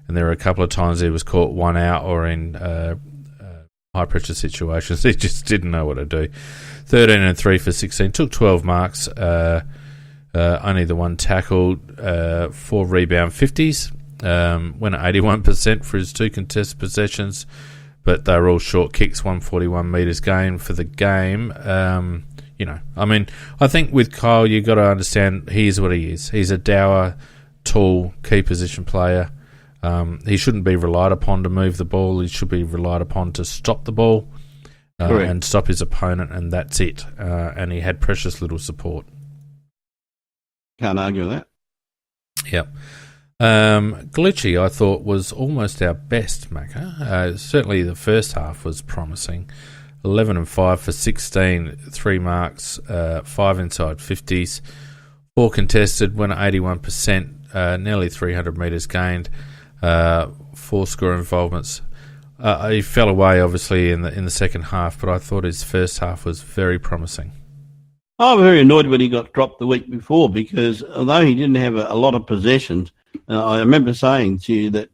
Speaker 3: And there were a couple of times he was caught one out or in high-pressure situations. He just didn't know what to do. 13 and 3 for 16. Took 12 marks. Only the 1 tackle. 4 rebound 50s. Went at 81% for his 2 contested possessions, but they were all short kicks, 141 metres gained for the game. I think with Kyle, you've got to understand here's what he is. He's a dour, tall, key position player. He shouldn't be relied upon to move the ball. He should be relied upon to stop the ball and stop his opponent, and that's it. And he had precious little support.
Speaker 1: Can't argue with that.
Speaker 3: Yep. Galucci, I thought, was almost our best, Macca. Certainly the first half was promising. 11 and 5 for 16, 3 marks, 5 inside 50s, 4 contested, went at 81%, nearly 300 metres gained, 4 score involvements. He fell away, obviously, in the second half, but I thought his first half was very promising.
Speaker 1: I was very annoyed when he got dropped the week before because although he didn't have a lot of possessions, I remember saying to you that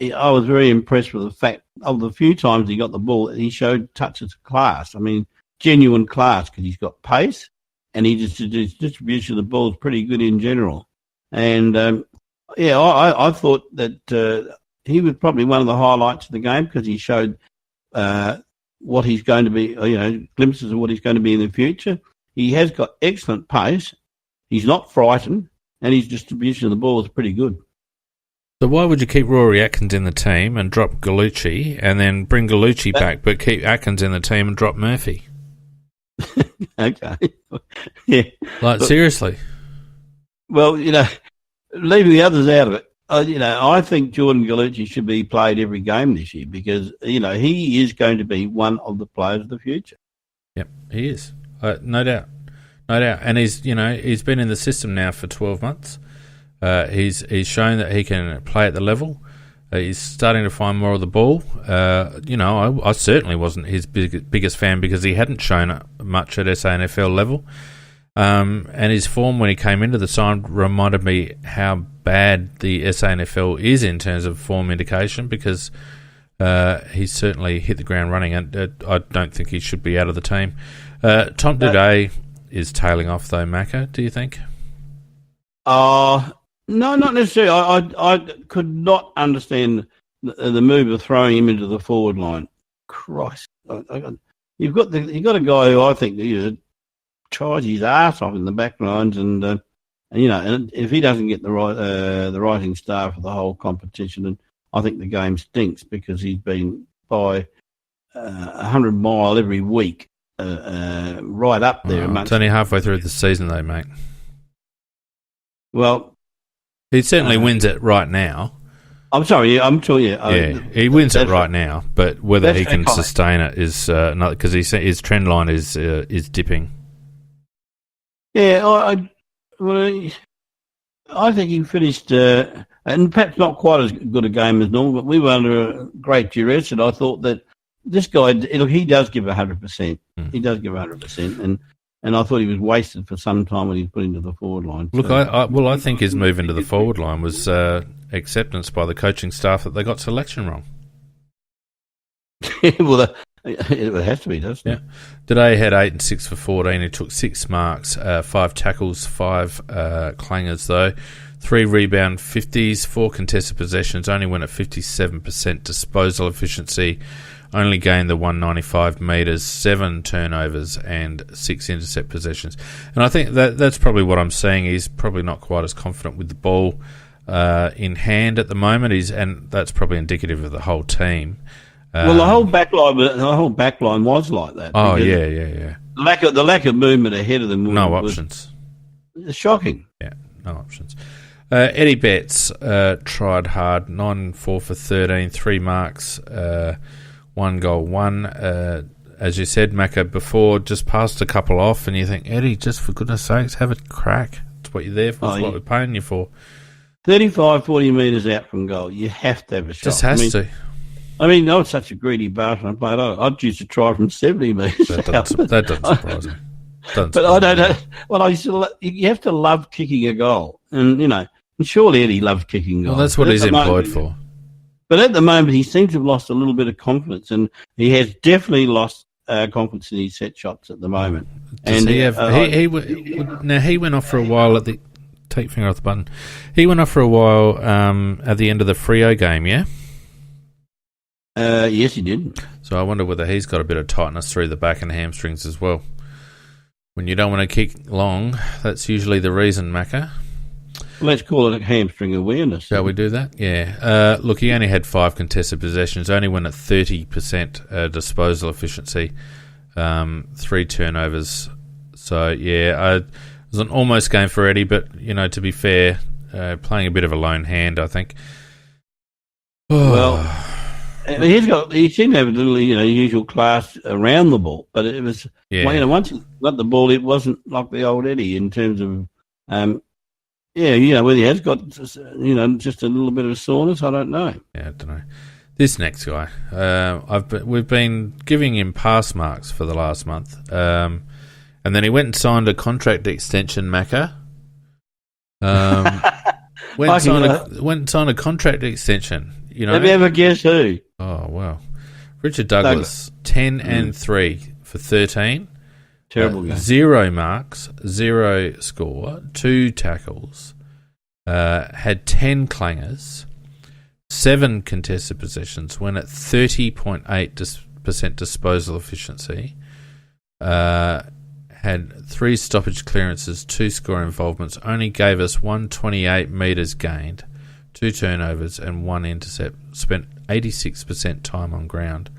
Speaker 1: I was very impressed with the fact of the few times he got the ball, he showed touches of class. I mean, genuine class because he's got pace and his distribution of the ball is pretty good in general. And, I thought that he was probably one of the highlights of the game because he showed what he's going to be, glimpses of what he's going to be in the future. He has got excellent pace. He's not frightened. And his distribution of the ball is pretty good.
Speaker 3: So why would you keep Rory Atkins in the team and drop Galucci and then bring Galucci back but keep Atkins in the team and drop Murphy?
Speaker 1: Okay. Yeah.
Speaker 3: Seriously.
Speaker 1: Well, leaving the others out of it, I think Jordan Galucci should be played every game this year because, he is going to be one of the players of the future.
Speaker 3: Yep, he is. No doubt. No doubt. And he's been in the system now for 12 months. He's shown that he can play at the level. He's starting to find more of the ball. I certainly wasn't his biggest fan because he hadn't shown much at SANFL level. And his form when he came into the side reminded me how bad the SANFL is in terms of form indication because he's certainly hit the ground running, and I don't think he should be out of the team. Tom Duday is tailing off, though, Macca, do you think?
Speaker 1: No, not necessarily. I could not understand the move of throwing him into the forward line. Christ. You've got a guy who I think tries his ass off in the back lines, and if he doesn't get the writing star for the whole competition, then I think the game stinks because he's been by 100 mile every week, right up there.
Speaker 3: It's only halfway through the season, though, mate.
Speaker 1: Well,
Speaker 3: he certainly wins it right now.
Speaker 1: I'm sorry.
Speaker 3: He wins it right now, but whether he can sustain it is not, because his trend line is dipping.
Speaker 1: Yeah, I think he finished, and perhaps not quite as good a game as normal, but we were under great duress, and I thought that this guy, he does give 100%. He does give 100%, and I thought he was wasted for some time when he was put into the forward line.
Speaker 3: Look, I think his move into the forward line was acceptance by the coaching staff that they got selection wrong.
Speaker 1: Well, it has to be, doesn't it?
Speaker 3: Today he had 8 and 6 for 14. He took 6 marks, 5 tackles, 5 clangers though, 3 rebound 50s, 4 contested possessions, only went at 57% disposal efficiency, only gained the 195 metres, 7 turnovers and 6 intercept possessions. And I think that's probably what I'm seeing. He's probably not quite as confident with the ball in hand at the moment, and that's probably indicative of the whole team.
Speaker 1: Well, the whole back line was like that.
Speaker 3: Oh, yeah.
Speaker 1: The lack of movement ahead of them.
Speaker 3: No options.
Speaker 1: It's shocking.
Speaker 3: Yeah, no options. Eddie Betts tried hard, 9 4 for 13, 3 marks, 1 goal, 1. As you said, Macca, before, just passed a couple off, and you think, Eddie, just for goodness sakes, have a crack. It's what you're there for. It's what we're paying you for. 35,
Speaker 1: 40 metres out from goal. You have to have a shot.
Speaker 3: Just has to.
Speaker 1: I mean, I was such a greedy bastard. I'd used to try from 70 metres.
Speaker 3: That doesn't surprise me.
Speaker 1: But I don't know. Well, you have to love kicking a goal. And surely Eddie loves kicking goals.
Speaker 3: Well, that's what he's employed for.
Speaker 1: But at the moment, he seems to have lost a little bit of confidence, and he has definitely lost confidence in his set shots at the moment.
Speaker 3: Does he have? Now, he went off for a while at the... Take your finger off the button. He went off for a while at the end of the Freo game, yeah?
Speaker 1: Yes, he did.
Speaker 3: So I wonder whether he's got a bit of tightness through the back and hamstrings as well. When you don't want to kick long, that's usually the reason, Macca.
Speaker 1: Let's call it a hamstring awareness.
Speaker 3: Shall we do that? Yeah. Look, he only had 5 contested possessions, only went at 30% disposal efficiency, 3 turnovers. So, yeah, it was an almost game for Eddie, but, to be fair, playing a bit of a lone hand, I think.
Speaker 1: Well, he seemed to have a little, usual class around the ball, but it was, once he got the ball, it wasn't like the old Eddie in terms of, whether he has got, just a little bit of a soreness, I don't know.
Speaker 3: Yeah, I don't know. This next guy, we've been giving him pass marks for the last month, and then he went and signed a contract extension, Macca. Went and signed a contract extension.
Speaker 1: Have you ever guessed who?
Speaker 3: Oh, wow. Richard Douglas, 10 and 3 for 13.
Speaker 1: Terrible game.
Speaker 3: 0 marks, 0 score, 2 tackles, had 10 clangers, 7 contested possessions, went at 30.8% disposal efficiency, had 3 stoppage clearances, 2 score involvements, only gave us 128 metres gained, 2 turnovers and 1 intercept, spent 86% time on ground.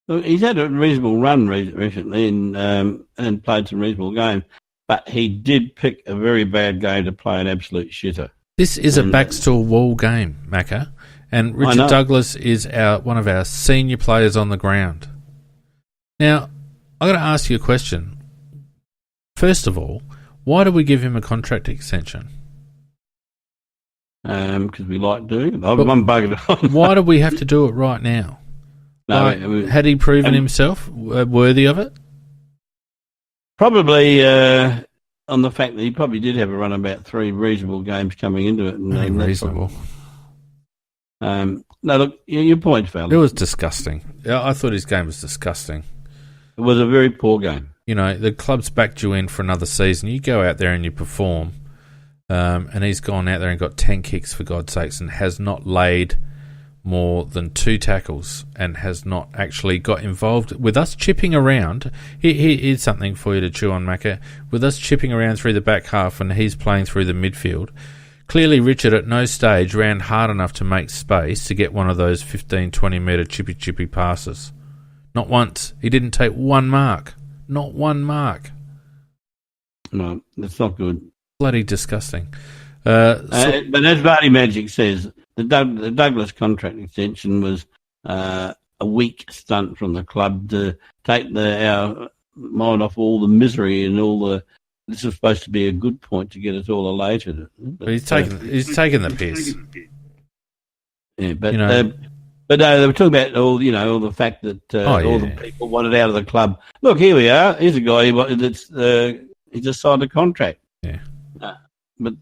Speaker 1: Well, he's had a reasonable run recently and played some reasonable games, but he did pick a very bad game to play an absolute shitter.
Speaker 3: This is a backs-to-a-wall game, Macca, and Richard Douglas is one of our senior players on the ground. Now, I've got to ask you a question. First of all, why do we give him a contract extension?
Speaker 1: Because we like doing it. I'm bugging on.
Speaker 3: Why do we have to do it right now?
Speaker 1: No,
Speaker 3: had he proven himself worthy of it?
Speaker 1: Probably on the fact that he probably did have a run about 3 reasonable games coming into it. And
Speaker 3: reasonable.
Speaker 1: No, look, your point's valid.
Speaker 3: It was disgusting. I thought his game was disgusting.
Speaker 1: It was a very poor game.
Speaker 3: You know, the club's backed you in for another season. You go out there and you perform, and he's gone out there and got 10 kicks, for God's sakes, and has not laid more than 2 tackles and has not actually got involved with us chipping around. Here's something for you to chew on, Macca. With us chipping around through the back half and he's playing through the midfield, clearly Richard at no stage ran hard enough to make space to get one of those 15, 20 metre chippy passes. Not once. He didn't take one mark. Not one mark.
Speaker 1: No, that's not good.
Speaker 3: Bloody disgusting.
Speaker 1: But as Barty Magic says, the Douglas contract extension was a weak stunt from the club to take our mind off all the misery and all the. This was supposed to be a good point to get us all elated.
Speaker 3: But he's taking the piss.
Speaker 1: Yeah, but they were talking about all the fact that all the people wanted out of the club. Look, here we are. Here's a guy he just signed a contract.
Speaker 3: Yeah,
Speaker 1: but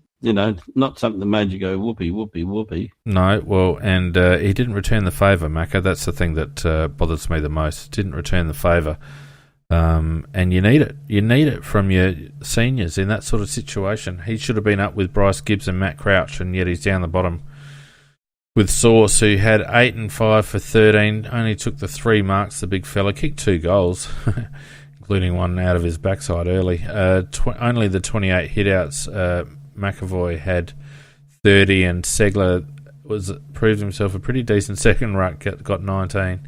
Speaker 1: not something that made you go whoopee whoopee whoopee.
Speaker 3: No, well, and he didn't return the favour, Macca. That's the thing that bothers me the most. Didn't return the favour. And you need it. You need it from your seniors in that sort of situation. He should have been up with Bryce Gibbs and Matt Crouch, and yet he's down the bottom with Sauce, who had 8 and 5 for 13, only took the 3 marks, the big fella, kicked 2 goals, including one out of his backside early. Only the 28 hit-outs. McAvoy had 30, and Segler proved himself a pretty decent second ruck, got 19.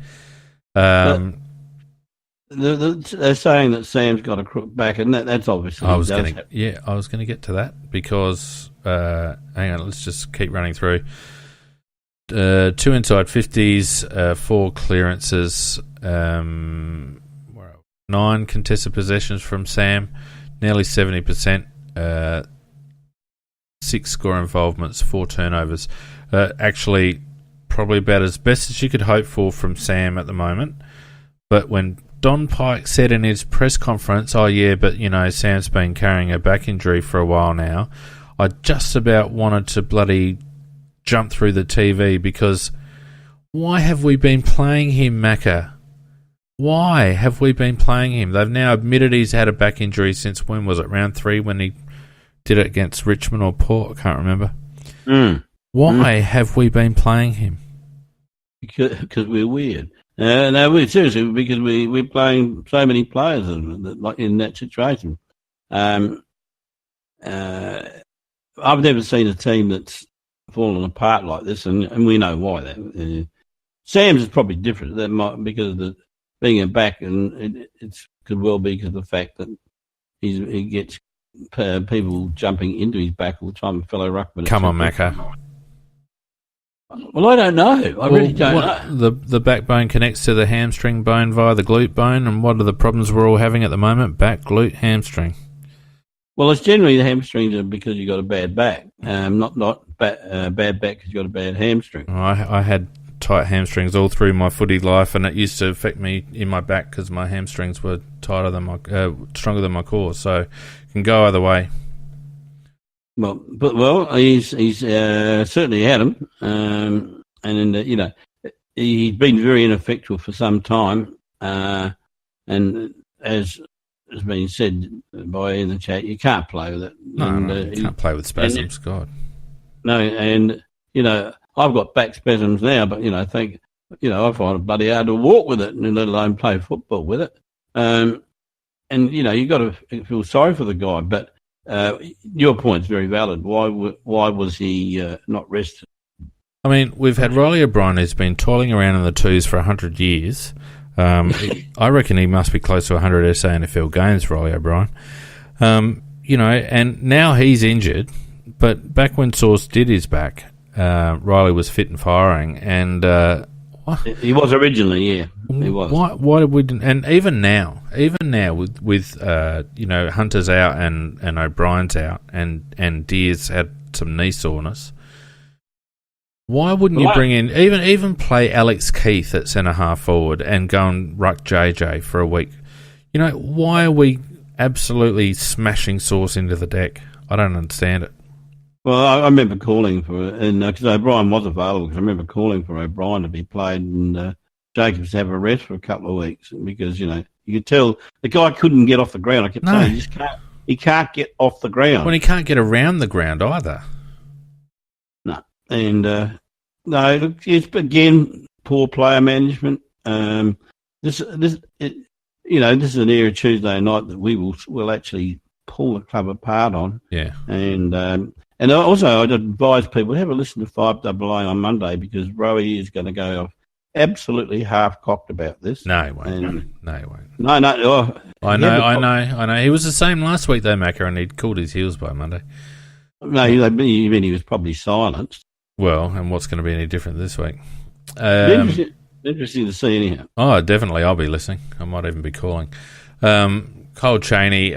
Speaker 1: They're saying that Sam's got a crook back, and that's obviously.
Speaker 3: I was going to get to that because hang on, let's just keep running through. 2 inside 50s, 4 clearances, 9 contested possessions from Sam, nearly 70%. 6 score involvements, 4 turnovers. Actually, probably about as best as you could hope for from Sam at the moment. But when Don Pike said in his press conference, oh yeah, but Sam's been carrying a back injury for a while now, I just about wanted to bloody jump through the TV, because why have we been playing him, Macca? Why have we been playing him? They've now admitted he's had a back injury since, when was it, round 3, when he did it against Richmond or Port? I can't remember. Why have we been playing him?
Speaker 1: Because we're weird. No, we're seriously, because we're playing so many players in that situation. I've never seen a team that's fallen apart like this, and we know why. Sam's is probably different. That might because of the being a back, and it could well be because of the fact that he gets people jumping into his back all the time. Fellow ruckman.
Speaker 3: Come on, Macca.
Speaker 1: Well, I don't know. I really don't know.
Speaker 3: The backbone connects to the hamstring bone via the glute bone, and what are the problems we're all having at the moment? Back, glute, hamstring.
Speaker 1: Well, it's generally the hamstrings are because you got a bad back, not bad back because you got a bad hamstring.
Speaker 3: I had tight hamstrings all through my footy life, and it used to affect me in my back because my hamstrings were stronger than my core, so it can go either way.
Speaker 1: Well, he's certainly had them, and he's been very ineffectual for some time, and as has been said by in the chat, you can't play with it.
Speaker 3: No, you can't play with spasms, God.
Speaker 1: No, and I've got back spasms now, but I find it bloody hard to walk with it, and let alone play football with it. And you got to feel sorry for the guy, but. Your point's very valid. Why was he not rested?
Speaker 3: I mean, we've had Riley O'Brien who's been toiling around in the twos for 100 years. I reckon he must be close to 100 SANFL games, Riley O'Brien. And now he's injured, but back when Sauce did his back, Riley was fit and firing, and
Speaker 1: he was originally, yeah. He was.
Speaker 3: Why did we? And even now, with Hunter's out and O'Brien's out, and Deer's had some knee soreness. Why wouldn't you bring in even play Alex Keith at centre half forward and go and ruck JJ for a week? Why are we absolutely smashing Sauce into the deck? I don't understand it.
Speaker 1: Well, I remember calling for it, and because O'Brien was available, I remember calling for O'Brien to be played and Jacobs to have a rest for a couple of weeks because, You could tell the guy couldn't get off the ground. I kept
Speaker 3: No.
Speaker 1: saying he can't get off the ground.
Speaker 3: When he can't get around the ground either.
Speaker 1: No, and no, look, it's again poor player management. This is an era Tuesday night that will actually pull the club apart on.
Speaker 3: Yeah.
Speaker 1: And also I'd advise people have a listen to 5AA on Monday because Rowie is going to go off absolutely half-cocked about this.
Speaker 3: No, he won't.
Speaker 1: And,
Speaker 3: No, he won't.
Speaker 1: no. Oh,
Speaker 3: I know. He was the same last week, though, Macca, and he'd called his heels by Monday.
Speaker 1: No, he was probably silenced.
Speaker 3: Well, and what's going to be any different this week?
Speaker 1: Interesting to see anyhow.
Speaker 3: Oh, definitely. I'll be listening. I might even be calling. Cole Chaney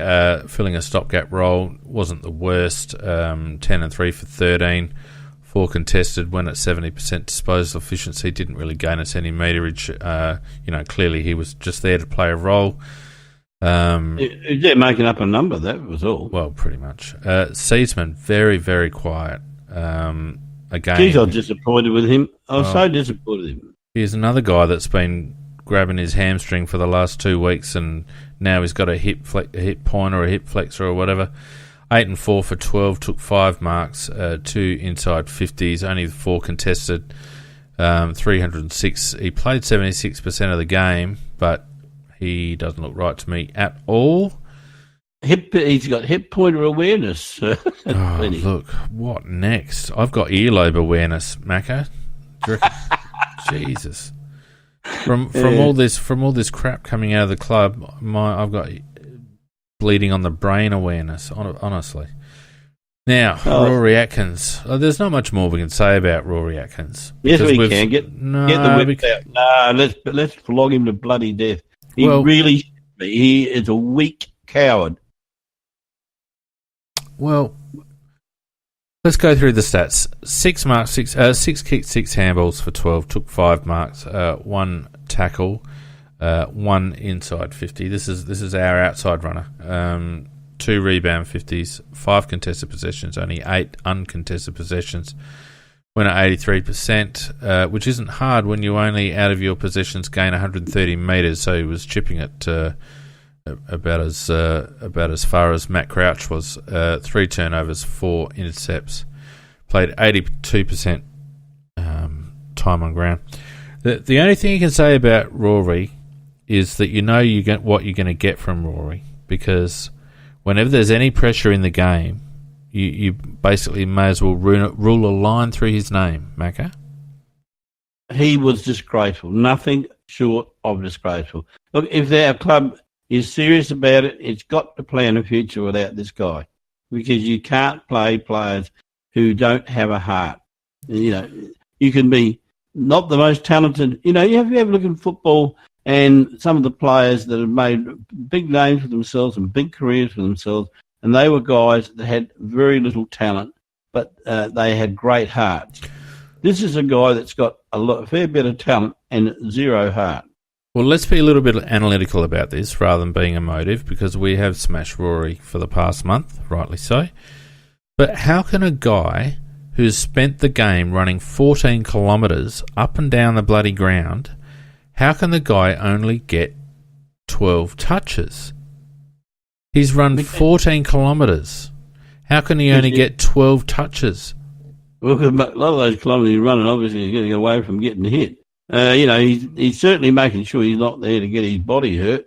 Speaker 3: filling a stopgap role wasn't the worst. 10 and 3 for 13. 4 contested, went at 70% disposal efficiency. Didn't really gain us any meterage. Clearly he was just there to play a role.
Speaker 1: He's there making up a number, that was all.
Speaker 3: Well, pretty much. Seedsman, very, very quiet. Again,
Speaker 1: Geez, I was disappointed with him. I was so disappointed with him.
Speaker 3: He's another guy that's been grabbing his hamstring for the last 2 weeks, and now he's got a hip point or a hip flexor or whatever. 8 and 4 for 12, took 5 marks, 2 inside 50s, only 4 contested, 306. He played 76% of the game, but he doesn't look right to me at all.
Speaker 1: He's got hip pointer awareness.
Speaker 3: Look, what next? I've got earlobe awareness, Macca. Jesus. From all this crap coming out of the club, I've got bleeding on the brain awareness, honestly. Now, Rory Atkins. There's not much more we can say about Rory Atkins.
Speaker 1: Yes, we can. Get the whip out. No, let's flog him to bloody death. He is a weak coward.
Speaker 3: Well, let's go through the stats. 6 marks, 6 kicks, 6 handballs for 12, took 5 marks, 1 tackle, 1 inside 50. This is our outside runner. 2 rebound 50s, 5 contested possessions, only 8 uncontested possessions. Went at 83%, which isn't hard when you only out of your possessions gain 130 metres. So he was chipping it about as far as Matt Crouch was. 3 turnovers, 4 intercepts. Played 82% time on ground. The only thing you can say about Rory is that you get what you're going to get from Rory, because whenever there's any pressure in the game, you basically may as well rule a line through his name, Macca.
Speaker 1: He was disgraceful. Nothing short of disgraceful. Look, if our club is serious about it, it's got to plan a future without this guy, because you can't play players who don't have a heart. You can be not the most talented. You have a look at football and some of the players that have made big names for themselves and big careers for themselves, and they were guys that had very little talent, but they had great hearts. This is a guy that's got a fair bit of talent and zero heart.
Speaker 3: Well, let's be a little bit analytical about this rather than being emotive, because we have smashed Rory for the past month, rightly so. But how can a guy who's spent the game running 14 kilometres up and down the bloody ground, how can the guy only get 12 touches? He's run 14 kilometres. How can he only get 12 touches?
Speaker 1: Well, a lot of those kilometres he's running, obviously, he's getting away from getting hit. He's certainly making sure he's not there to get his body hurt.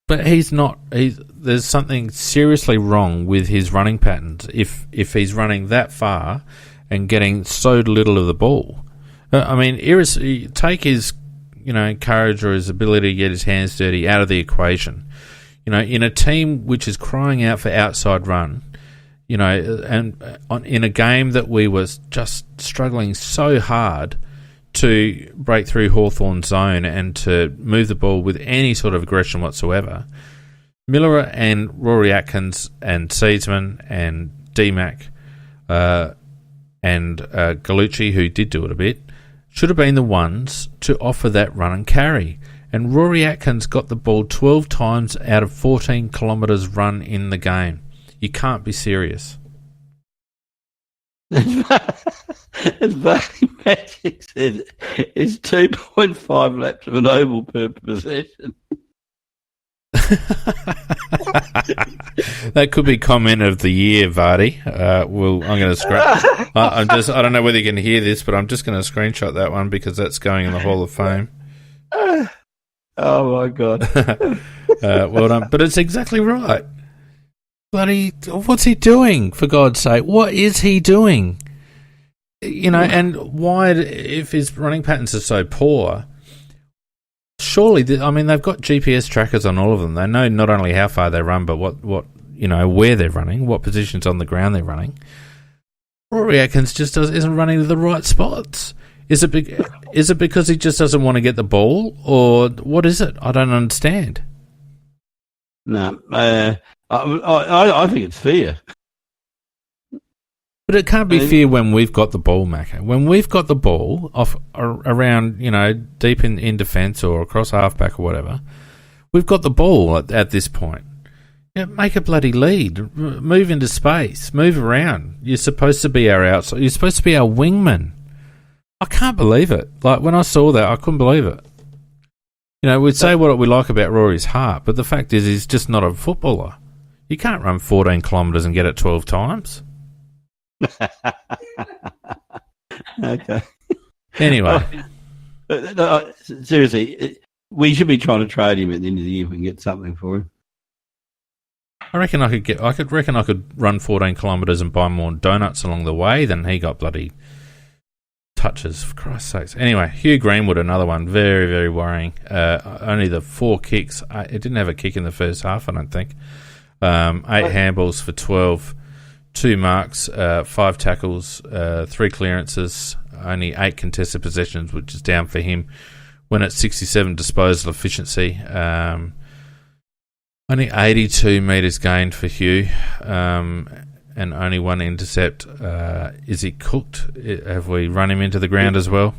Speaker 3: But he's not. There's something seriously wrong with his running patterns if he's running that far and getting so little of the ball. Take his courage or his ability to get his hands dirty out of the equation. In a team which is crying out for outside run, and in a game that we were just struggling so hard to break through Hawthorn's zone and to move the ball with any sort of aggression whatsoever, Miller and Rory Atkins and Seedsman and D-Mac and Gallucci, who did do it a bit, should have been the ones to offer that run and carry. And Rory Atkins got the ball 12 times out of 14 kilometres run in the game. You can't be serious.
Speaker 1: As Barney Magic said, it's 2.5 laps of an oval per possession.
Speaker 3: That could be comment of the year, Vardy. I'm going to scratch. I don't know whether you can hear this, but I'm just going to screenshot that one because that's going in the Hall of Fame.
Speaker 2: Oh my God!
Speaker 3: Well done, but it's exactly right. Bloody, what's he doing? For God's sake, what is he doing? And why, if his running patterns are so poor? Surely, they've got GPS trackers on all of them. They know not only how far they run, but what where they're running, what positions on the ground they're running. Rory Atkins just isn't running to the right spots. Is it because he just doesn't want to get the ball, or what is it? I don't understand.
Speaker 2: No, I think it's fear.
Speaker 3: But it can't be fear when we've got the ball, Macca. When we've got the ball off around, deep in defence or across halfback or whatever, we've got the ball at this point. Make a bloody lead. Move into space. Move around. You're supposed to be our outside. You're supposed to be our wingman. I can't believe it. Like, when I saw that, I couldn't believe it. We'd say what we like about Rory's heart, but the fact is he's just not a footballer. You can't run 14 kilometres and get it 12 times.
Speaker 2: Okay.
Speaker 3: Anyway.
Speaker 2: Seriously, we should be trying to trade him at the end of the year if we can get something for him.
Speaker 3: I reckon I could run 14 kilometres and buy more donuts along the way than he got bloody touches, for Christ's sakes. Anyway, Hugh Greenwood, another one, very, very worrying. Only the 4 kicks. It didn't have a kick in the first half, I don't think. 8 handballs for 12, 2 marks, 5 tackles, 3 clearances, only 8 contested possessions, which is down for him. When at 67 disposal efficiency, only 82 metres gained for Hugh, and only 1 intercept. Is he cooked? Have we run him into the ground as well?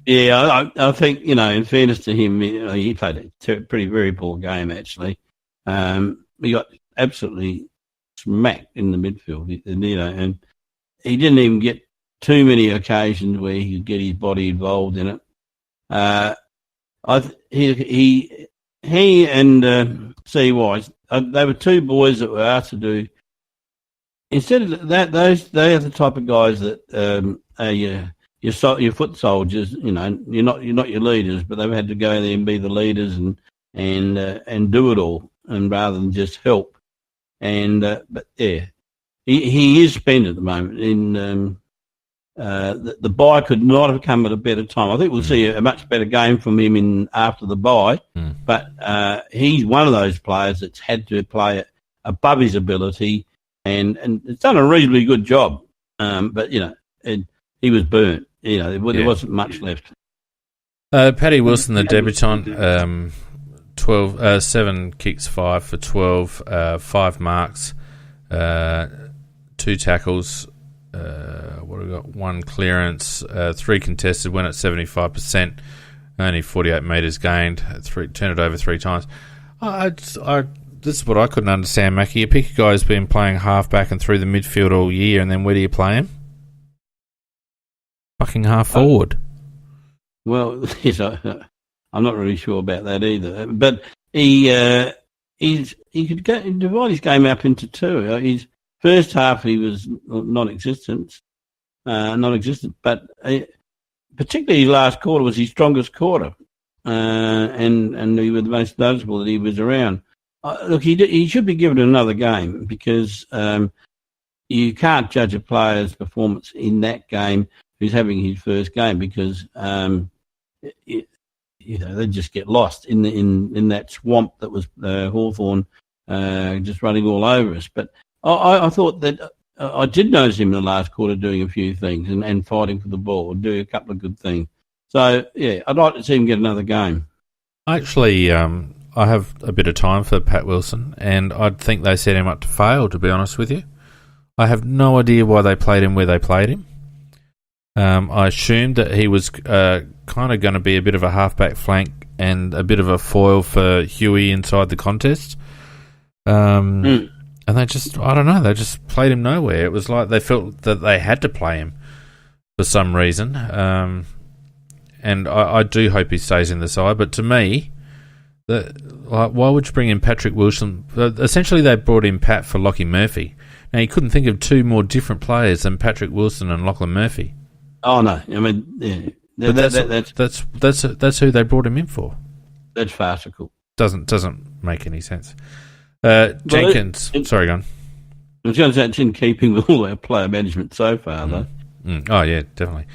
Speaker 2: Yeah, I think, in fairness to him, he played a very poor game, actually. He got absolutely smacked in the midfield, and he didn't even get too many occasions where he could get his body involved in it. He and C. Wise, they were 2 boys that were asked to do. Instead of that, they are the type of guys that are your foot soldiers. You're not your leaders, but they've had to go there and be the leaders and do it all, and rather than just help. But yeah, he is spent at the moment. The bye could not have come at a better time. I think we'll see a much better game from him after the bye. But he's one of those players that's had to play above his ability. And it's done a reasonably good job, but he was burnt. There wasn't much left.
Speaker 3: Paddy Wilson, the debutant, 7 kicks, 5 for 12, 5 marks, 2 tackles. What have we got? 1 clearance, 3 contested. Went at 75%, only 48 metres gained. Turned it over 3 times. This is what I couldn't understand, Mackie. You pick a guy who's been playing half-back and through the midfield all year, and then where do you play him? Fucking half-forward.
Speaker 2: Well, yes, I'm not really sure about that either. But he could divide his game up into 2. His first half he was non-existent, but particularly his last quarter was his strongest quarter, and he was the most noticeable that he was around. Look, he should be given another game because you can't judge a player's performance in that game who's having his first game because they just get lost in that swamp that was Hawthorn just running all over us. But I thought that I did notice him in the last quarter doing a few things and fighting for the ball, doing a couple of good things. So yeah, I'd like to see him get another game.
Speaker 3: Actually, I have a bit of time for Pat Wilson, and I think they set him up to fail, to be honest with you. I have no idea why they played him where they played him. I assumed that he was kind of going to be a bit of a halfback flank and a bit of a foil for Huey inside the contest. And they just, I don't know, they just played him nowhere. It was like they felt that they had to play him for some reason. And I do hope he stays in the side, but to me, Why would you bring in Patrick Wilson? Essentially, they brought in Pat for Lockie Murphy. Now, you couldn't think of two more different players than Patrick Wilson and Lachlan Murphy.
Speaker 2: Oh no, I mean, yeah,
Speaker 3: that's who they brought him in for.
Speaker 2: That's farcical.
Speaker 3: Doesn't make any sense. Jenkins, sorry, go on.
Speaker 2: I was going to say it's in keeping with all our player management so far, though.
Speaker 3: Oh yeah, definitely.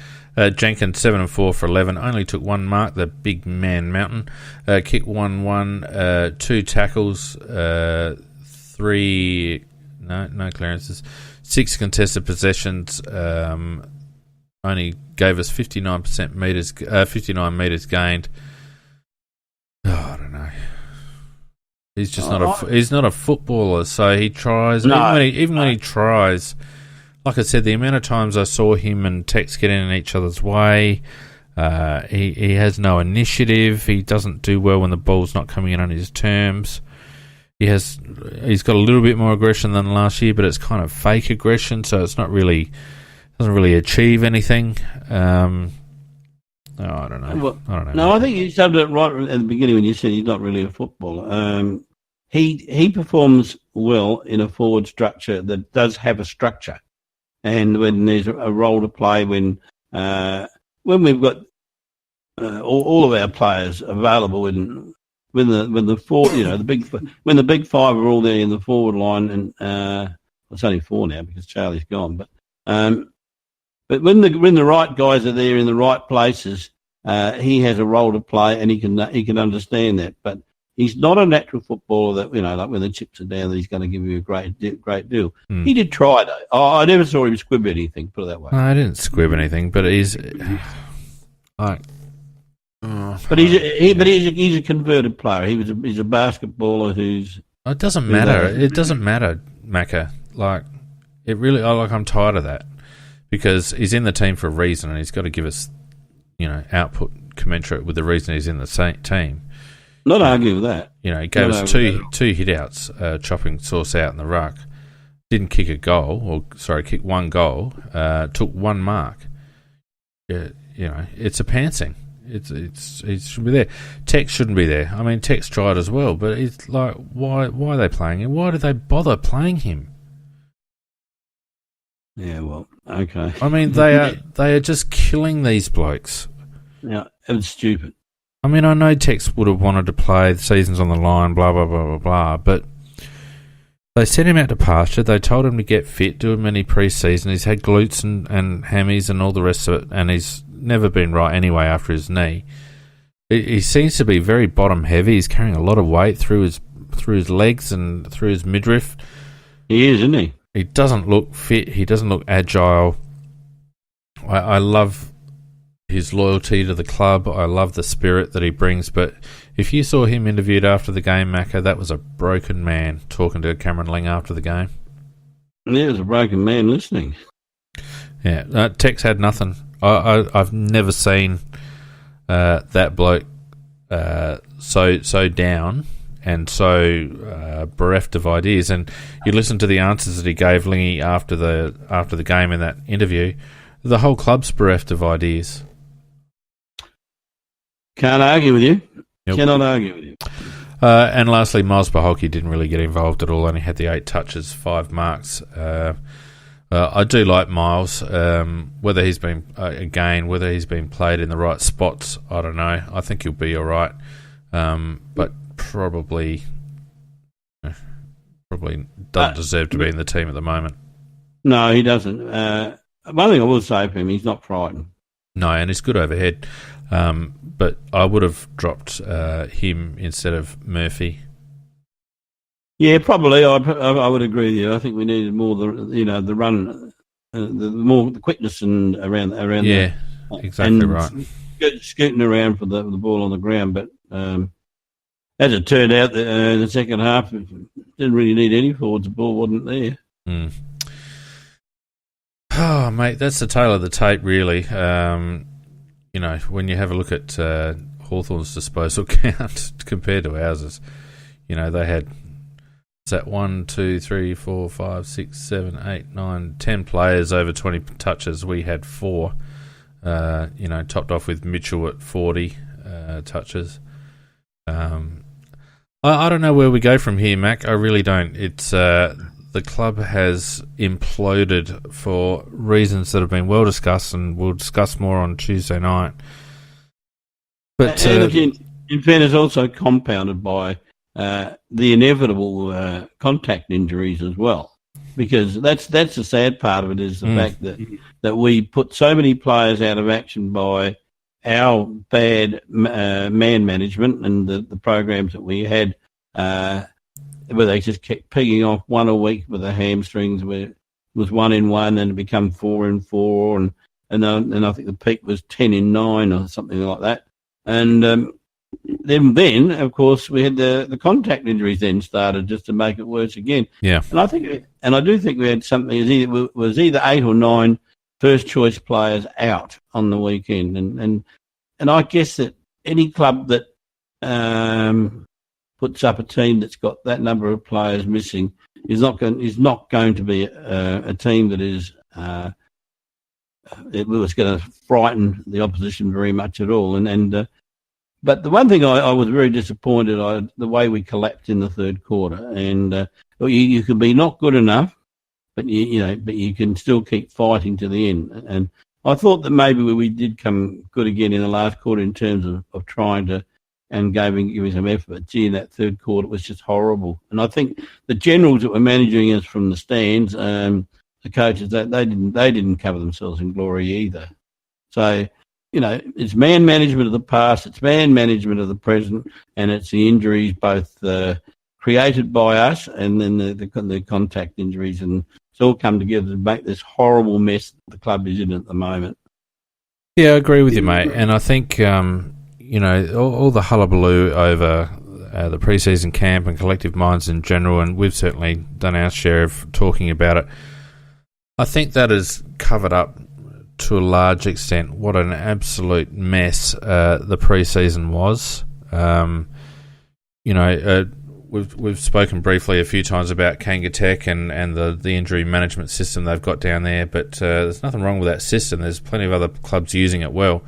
Speaker 3: Jenkins 7 and 4 for 11. Only took one mark, the big man mountain. Kicked 1-1, 2 tackles, 3 no clearances, 6 contested possessions. Only gave us 59 meters gained. Oh, I don't know. He's just he's not a footballer, so he tries.
Speaker 2: No.
Speaker 3: Even when he tries, like I said, the amount of times I saw him and Tex getting in each other's way, he has no initiative. He doesn't do well when the ball's not coming in on his terms. He's got a little bit more aggression than last year, but it's kind of fake aggression, so it's not really doesn't really achieve anything. I don't know.
Speaker 2: Well,
Speaker 3: I don't know.
Speaker 2: No, I think you said it right at the beginning when you said he's not really a footballer. He performs well in a forward structure that does have a structure, and when there's a role to play, when we've got all of our players available, when the four, when the big five are all there in the forward line, and it's only 4 now because Charlie's gone, but when the right guys are there in the right places, he has a role to play, and he can understand that. But he's not a natural footballer that like when the chips are down, that he's going to give you a great deal. He did try though. I never saw him squib anything. Put it that way.
Speaker 3: No, I didn't squib anything, but he's like.
Speaker 2: But he's a converted player. He's a basketballer who's.
Speaker 3: It doesn't matter. It doesn't matter, Macca. Like it really. I'm tired of that. Because he's in the team for a reason, and he's got to give us, output commensurate with the reason he's in the team.
Speaker 2: Not arguing with that.
Speaker 3: He gave us two hit-outs, chopping Sauce out in the ruck. Didn't kick a goal, kicked 1 goal. Took 1 mark. It's a pantsing. It should be there. Tex shouldn't be there. I mean, Tex tried as well, but it's like, why are they playing him? Why do they bother playing him?
Speaker 2: Yeah, well, okay.
Speaker 3: I mean, they are just killing these blokes.
Speaker 2: Yeah, it's stupid.
Speaker 3: I mean, I know Tex would have wanted to play, the season's on the line, blah, blah, blah, blah, blah, but they sent him out to pasture. They told him to get fit, do a mini pre-season. He's had glutes and hammies and all the rest of it, and he's never been right anyway after his knee. He seems to be very bottom heavy. He's carrying a lot of weight through his legs and through his midriff.
Speaker 2: He is, isn't he?
Speaker 3: He doesn't look fit. He doesn't look agile. I love his loyalty to the club. I love the spirit that he brings. But if you saw him interviewed after the game, Macca, that was a broken man talking to Cameron Ling after the game.
Speaker 2: Yeah, it was a broken man listening.
Speaker 3: Yeah, Tex had nothing. I've never seen that bloke so down and so bereft of ideas. And you listen to the answers that he gave Lingy after the game in that interview. The whole club's bereft of ideas.
Speaker 2: Can't argue with you.
Speaker 3: Yep.
Speaker 2: Cannot argue with you.
Speaker 3: And lastly, Miles Baholke didn't really get involved at all. Only had the 8 touches, 5 marks. I do like Miles. Whether he's been played in the right spots, I don't know. I think he'll be all right, but probably doesn't deserve to be in the team at the moment.
Speaker 2: No, he doesn't. One thing I will say for him, he's not frightened.
Speaker 3: No, and he's good overhead. But I would have dropped him instead of Murphy.
Speaker 2: Yeah, probably. I would agree with you. I think we needed more the run, the quickness and around.
Speaker 3: Yeah, exactly right.
Speaker 2: Scooting around for the ball on the ground, but as it turned out, in the second half, it didn't really need any forwards. The ball wasn't there.
Speaker 3: Mm. Oh, mate, that's the tale of the tape, really. When you have a look at Hawthorn's disposal count compared to ours, they had 1, 2, 3, 4, 5, 6, 7, 8, 9, 10 players over 20 touches. We had 4, topped off with Mitchell at 40 touches. I don't know where we go from here, Mac. I really don't. It's the club has imploded for reasons that have been well discussed, and we'll discuss more on Tuesday night. But
Speaker 2: in fairness, also compounded by the inevitable contact injuries as well. Because that's the sad part of it, is the fact that we put so many players out of action by our bad man management and the programs that we had, where they just kept pegging off one a week with the hamstrings, where it was 1 in 1 and it become 4 in 4, and I think the peak was 10 in 9 or something like that. And then of course we had the contact injuries then started, just to make it worse again.
Speaker 3: Yeah.
Speaker 2: And I do think we had something, it was either 8 or 9 first choice players out on the weekend, and I guess that any club that puts up a team that's got that number of players missing is not going to be a team that is it was going to frighten the opposition very much at all. But the one thing I was very disappointed the way we collapsed in the third quarter. And you can be not good enough, but you can still keep fighting to the end. And I thought that maybe we did come good again in the last quarter in terms of trying to and giving some effort. But gee, in that third quarter it was just horrible. And I think the generals that were managing us from the stands, the coaches, they didn't cover themselves in glory either. So, it's man management of the past, it's man management of the present, and it's the injuries both created by us and then the contact injuries, and it's all come together to make this horrible mess the club is in at the moment.
Speaker 3: Yeah, I agree with you, mate. And I think, all the hullabaloo over the pre-season camp and collective minds in general, and we've certainly done our share of talking about it, I think that has covered up to a large extent what an absolute mess the pre-season was. We've spoken briefly a few times about Kangatech and the injury management system they've got down there, but there's nothing wrong with that system. There's plenty of other clubs using it well.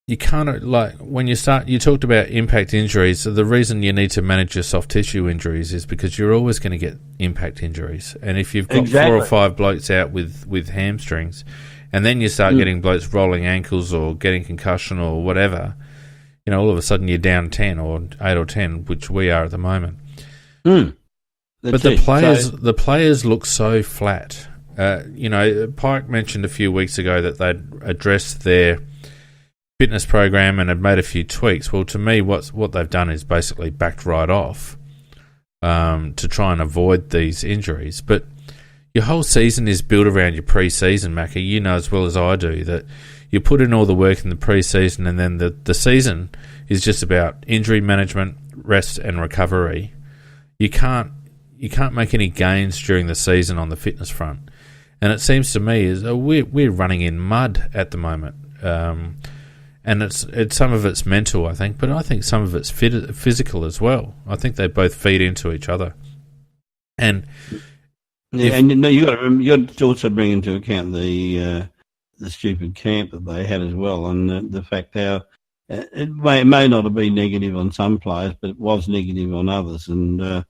Speaker 3: You can't, when you talked about impact injuries, the reason you need to manage your soft tissue injuries is because you're always going to get impact injuries. And if you've got 4 or 5 blokes out with hamstrings, and then you start getting blokes rolling ankles or getting concussion or whatever, all of a sudden you're down 10 or 8 or 10, which we are at the moment. But the players look so flat. Pike mentioned a few weeks ago that they'd addressed their fitness program and had made a few tweaks. Well, to me, what they've done is basically backed right off to try and avoid these injuries. But your whole season is built around your pre-season, Macca. You know as well as I do that you put in all the work in the pre-season, and then the season is just about injury management, rest and recovery. You can't make any gains during the season on the fitness front. And it seems to me as we're running in mud at the moment. And it's some of it's mental, I think, but I think some of it's physical as well. I think they both feed into each other. And
Speaker 2: you got to also bring into account the stupid camp that they had as well, and the fact how it may not have been negative on some players, but it was negative on others, and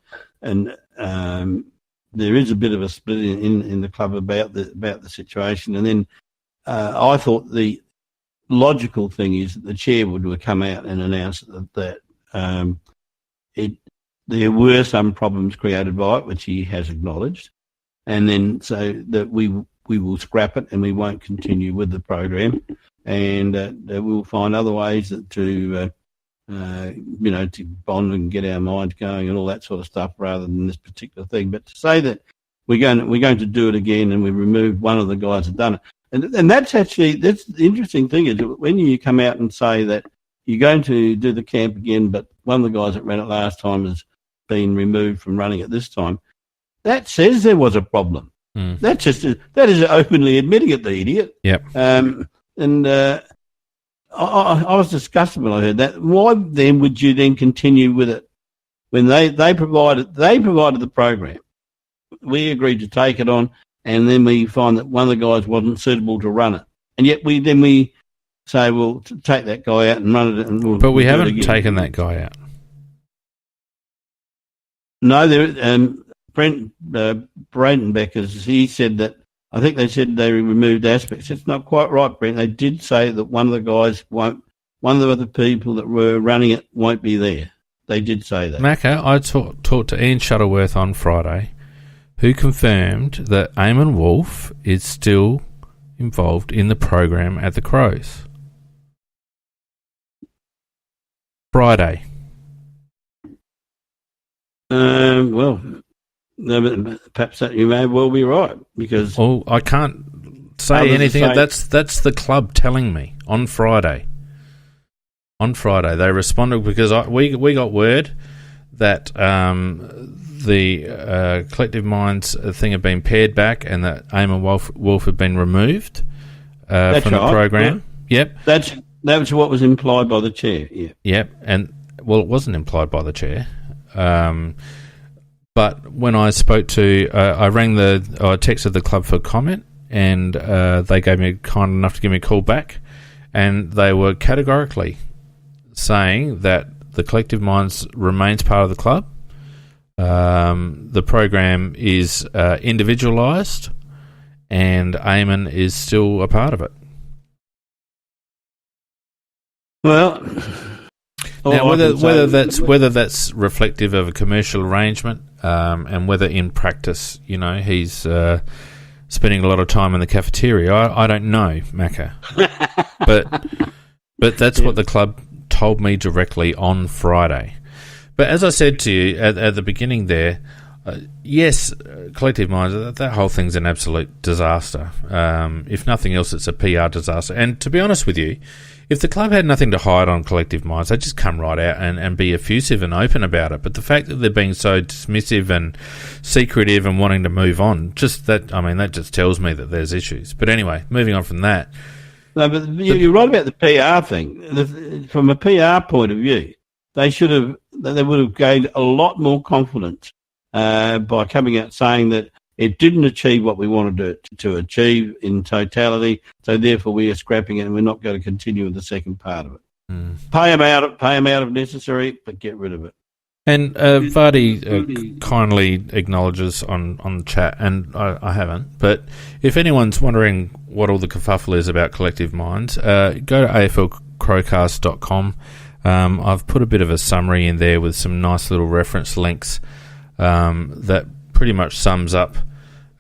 Speaker 2: there is a bit of a split in the club about the situation. And then I thought the logical thing is that the chair would come out and announce that there were some problems created by it, which he has acknowledged, and then so that we will scrap it and we won't continue with the program, and we'll find other ways to bond and get our minds going and all that sort of stuff, rather than this particular thing. But to say that we're going to do it again and we removed one of the guys that done it. And that's the interesting thing is when you come out and say that you're going to do the camp again, but one of the guys that ran it last time has been removed from running it this time, that says there was a problem. That is openly admitting it, the idiot.
Speaker 3: Yep.
Speaker 2: I was disgusted when I heard that. Why then would you then continue with it when they provided the program? We agreed to take it on. And then we find that one of the guys wasn't suitable to run it, and yet we
Speaker 1: say, "Well, take that guy out and run it," and
Speaker 3: but we
Speaker 1: do it
Speaker 3: haven't
Speaker 1: again.
Speaker 3: taken that guy out.
Speaker 1: No, Brent Bradenbeckers, he said that. I think they said they removed aspects. It's not quite right, Brent. They did say that one of the guys won't. One of the other people that were running it won't be there. They did say that.
Speaker 3: Macca, I talked to Ian Shuttleworth on Friday, who confirmed that Eamon Wolf is still involved in the program at the Crows. Friday.
Speaker 1: Well, no, but perhaps that you may well be right because.
Speaker 3: Oh, I can't say anything. That's the club telling me on Friday. On Friday, they responded because we got word that the Collective Minds thing had been pared back and that Eamon Wolf had been removed from the program.
Speaker 1: Yeah. Yep, that was what was implied by the chair. Yeah.
Speaker 3: Yep, and well, it wasn't implied by the chair. But when I spoke to, I texted the club for comment, and they gave me kind enough to give me a call back, and they were categorically saying that the Collective Minds remains part of the club. The program is individualised, and Eamon is still a part of it.
Speaker 1: Well,
Speaker 3: now whether that's reflective of a commercial arrangement, and whether in practice, he's spending a lot of time in the cafeteria, I don't know, Macca. but that's what the club told me directly on Friday. But as I said to you at the beginning there, yes, Collective Minds, that whole thing's an absolute disaster. If nothing else, it's a PR disaster. And to be honest with you, if the club had nothing to hide on Collective Minds, they'd just come right out and be effusive and open about it. But the fact that they're being so dismissive and secretive and wanting to move on, that just tells me that there's issues. But anyway, moving on from that.
Speaker 1: No, but you're right about the PR thing. From a PR point of view, they would have gained a lot more confidence by coming out saying that it didn't achieve what we wanted it to achieve in totality, so therefore we are scrapping it and we're not going to continue with the second part of it. Pay them out if necessary, but get rid of it.
Speaker 3: And Vardy kindly acknowledges on the chat, and I haven't, but if anyone's wondering what all the kerfuffle is about Collective Minds, go to aflcrowcast.com. I've put a bit of a summary in there with some nice little reference links that pretty much sums up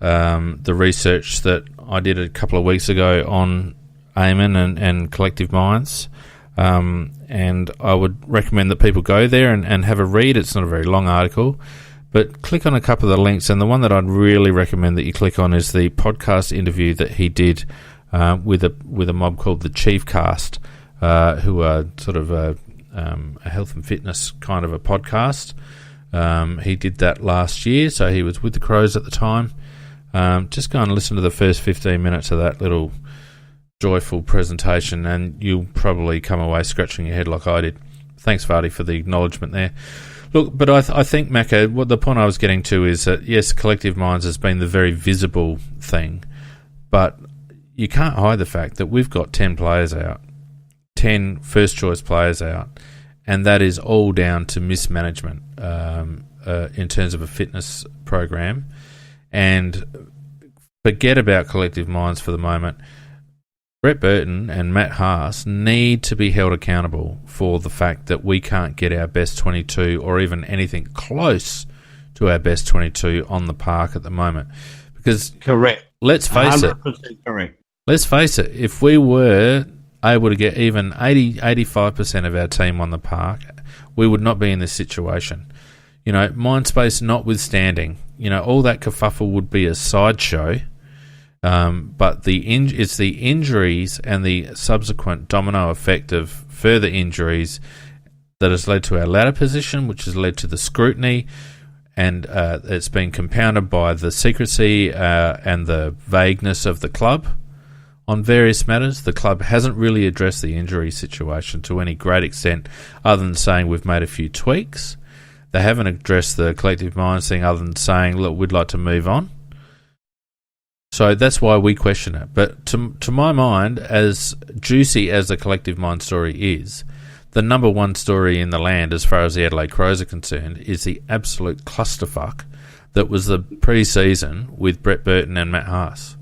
Speaker 3: the research that I did a couple of weeks ago on Eamon and Collective Minds. And I would recommend that people go there and have a read. It's not a very long article, but click on a couple of the links. And the one that I'd really recommend that you click on is the podcast interview that he did with a mob called the CrowCast, who are sort of a health and fitness kind of a podcast. He did that last year, so he was with the Crows at the time. Just go and listen to the first 15 minutes of that little joyful presentation, and you'll probably come away scratching your head like I did. Thanks, Vardy, for the acknowledgement there. Look, but I think, Macca, what the point I was getting to is that, yes, Collective Minds has been the very visible thing, but you can't hide the fact that we've got 10 players out, 10 first-choice players out, and that is all down to mismanagement in terms of a fitness program. And forget about Collective Minds for the moment. Brett Burton and Matt Haas need to be held accountable for the fact that we can't get our best 22 or even anything close to our best 22 on the park at the moment. Because
Speaker 1: correct.
Speaker 3: Let's face
Speaker 1: 100% it. Correct.
Speaker 3: Let's face it. If we were able to get even 85% of our team on the park, we would not be in this situation. Mindspace notwithstanding, all that kerfuffle would be a sideshow. But it's the injuries and the subsequent domino effect of further injuries that has led to our ladder position, which has led to the scrutiny, and it's been compounded by the secrecy and the vagueness of the club on various matters. The club hasn't really addressed the injury situation to any great extent, other than saying we've made a few tweaks. They haven't addressed the Collective Minds thing other than saying, look, we'd like to move on. So that's why we question it. But to my mind, as juicy as the collective mind story is, the number one story in the land as far as the Adelaide Crows are concerned is the absolute clusterfuck that was the pre-season with Brett Burton and Matt Haas.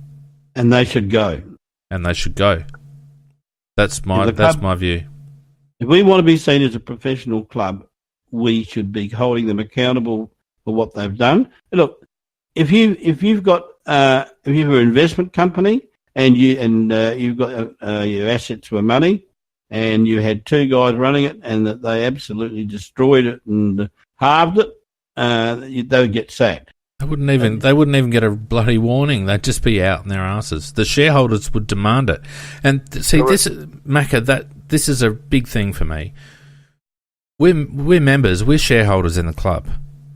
Speaker 1: And they should go.
Speaker 3: That's my view.
Speaker 1: If we want to be seen as a professional club, we should be holding them accountable for what they've done. Look, if you've got an investment company and you've got your assets were money, and you had two guys running it, and that they absolutely destroyed it and halved it, they would get sacked. They wouldn't
Speaker 3: even get a bloody warning. They'd just be out in their asses. The shareholders would demand it. And see, this is a big thing for me. We're members, we're shareholders in the club,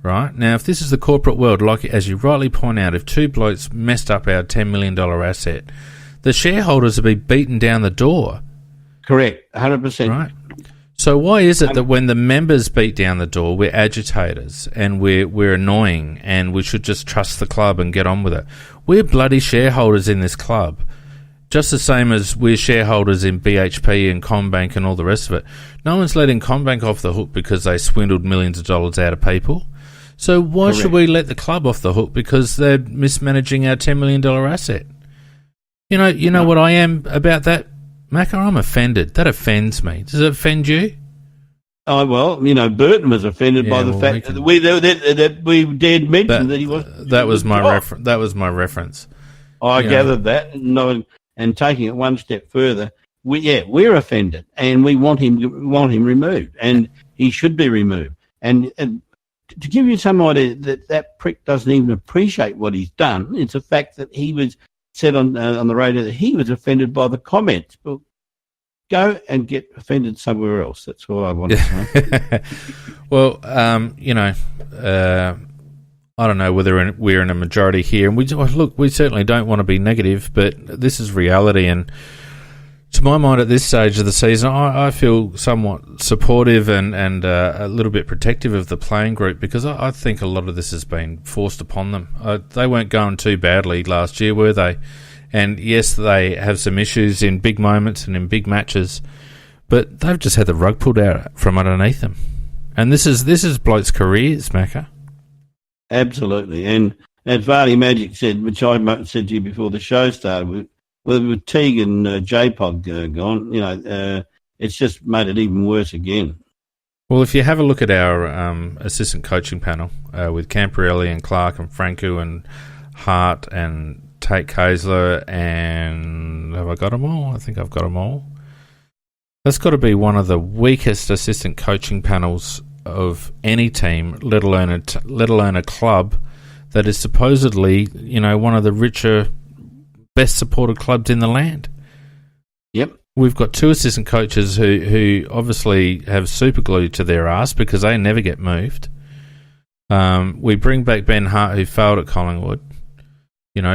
Speaker 3: right? Now, if this is the corporate world, like as you rightly point out, if two blokes messed up our $10 million asset, the shareholders would be beaten down the door.
Speaker 1: Correct, 100%.
Speaker 3: Right. So why is it that when the members beat down the door, we're agitators and we're annoying and we should just trust the club and get on with it? We're bloody shareholders in this club, just the same as we're shareholders in BHP and CommBank and all the rest of it. No one's letting CommBank off the hook because they swindled millions of dollars out of people. So why should we let the club off the hook because they're mismanaging our $10 million asset? You know what I am about that? Macca, I'm offended. That offends me. Does it offend you?
Speaker 1: Oh, well, Burton was offended by the fact that we dared mention that he was...
Speaker 3: That was my reference.
Speaker 1: I gathered that, and taking it one step further, we're offended, and we want him removed, and he should be removed. And to give you some idea that prick doesn't even appreciate what he's done, it's a fact that he was... said on the radio that he was offended by the comments. Well, go and get offended somewhere else. That's all I want to say.
Speaker 3: Well, I don't know whether we're in a majority here, and we certainly don't want to be negative, but this is reality. And to my mind, at this stage of the season, I feel somewhat supportive and a little bit protective of the playing group because I think a lot of this has been forced upon them. They weren't going too badly last year, were they? And yes, they have some issues in big moments and in big matches, but they've just had the rug pulled out from underneath them. And this is blokes' careers, Macca.
Speaker 1: Absolutely. And as Vardy Magic said, which I said to you before the show started, with Teague and J-Pod gone, it's just made it even worse again.
Speaker 3: Well, if you have a look at our assistant coaching panel with Camporelli and Clark and Franco and Hart and Tate Kaesler and... have I got them all? I think I've got them all. That's got to be one of the weakest assistant coaching panels of any team, let alone a club that is supposedly, one of the richer, best supported clubs in the land.
Speaker 1: Yep.
Speaker 3: We've got two assistant coaches who obviously have super glue to their ass because they never get moved. We bring back Ben Hart, who failed at Collingwood.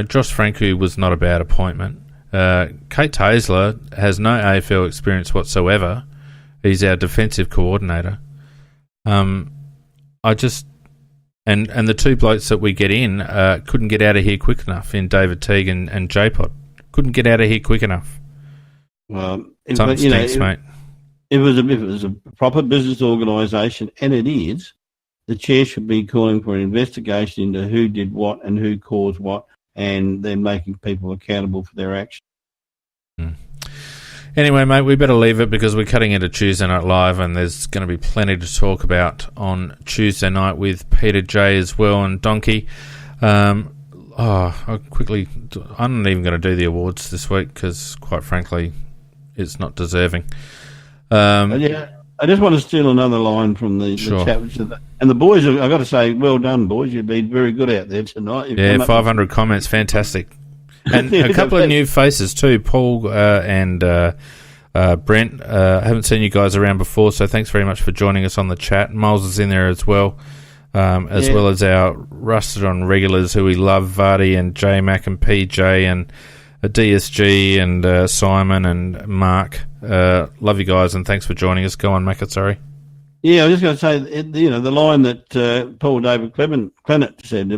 Speaker 3: Josh Franco was not a bad appointment. Kate Taylor has no AFL experience whatsoever. He's our defensive coordinator. And the two blokes that we get in couldn't get out of here quick enough in David Teague and J-Pod. Couldn't get out of here quick enough.
Speaker 1: Well,
Speaker 3: something stinks, mate.
Speaker 1: If it was a proper business organisation, and it is, the chair should be calling for an investigation into who did what and who caused what, and then making people accountable for their actions.
Speaker 3: Anyway, mate, we better leave it because we're cutting into Tuesday Night Live and there's going to be plenty to talk about on Tuesday night with Peter J as well and Donkey. I'm not even going to do the awards this week because, quite frankly, it's not deserving.
Speaker 1: I just want to steal another line from the chat. And the boys, I've got to say, well done, boys. You've been very good out there tonight.
Speaker 3: 500 comments. Fantastic. And a couple of new faces too, Paul and Brent. I haven't seen you guys around before, so thanks very much for joining us on the chat. Miles is in there as well, as well as our rusted on regulars who we love, Vardy and J-Mac and PJ and DSG and Simon and Mark. Love you guys and thanks for joining us. Go on, Macca, sorry.
Speaker 1: Yeah, I was just going to say, the line that Paul David Clement said,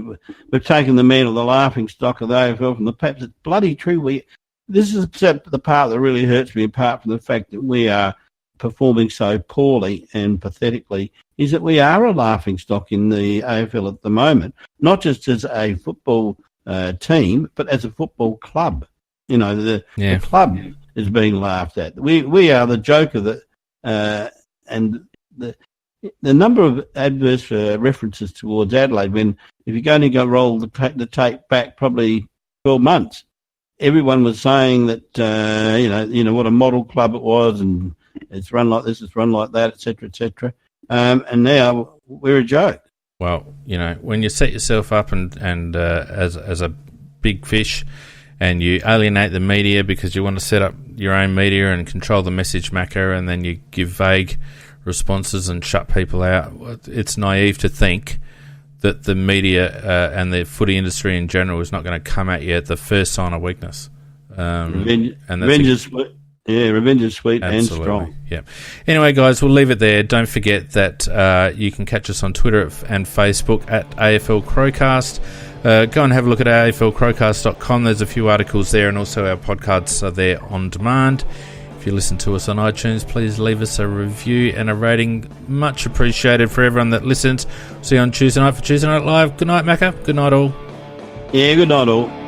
Speaker 1: we've taken the mantle, the laughing stock of the AFL from the Paps. It's bloody true. This is the part that really hurts me, apart from the fact that we are performing so poorly and pathetically, is that we are a laughing stock in the AFL at the moment, not just as a football team, but as a football club. The club is being laughed at. We are the joke of it, and the number of adverse references towards Adelaide, if you're going to go roll the tape back probably 12 months, everyone was saying that what a model club it was, and it's run like this, it's run like that, etc., etc. And now we're a joke.
Speaker 3: Well, when you set yourself up and as a big fish, and you alienate the media because you want to set up your own media and control the message, Macca, and then you give vague responses and shut people out, it's naive to think that the media and the footy industry in general is not going to come at you at the first sign of weakness.
Speaker 1: Revenge is sweet and strong.
Speaker 3: Yeah. Anyway, guys, we'll leave it there. Don't forget that you can catch us on Twitter and Facebook at AFL CrowCast. Go and have a look at aflcrowcast.com. There's a few articles there, and also our podcasts are there on demand. If you listen to us on iTunes, please leave us a review and a rating. Much appreciated for everyone that listens. See you on Tuesday night for Tuesday Night Live. Good night, Macca. Good night, all.
Speaker 1: Yeah, good night, all.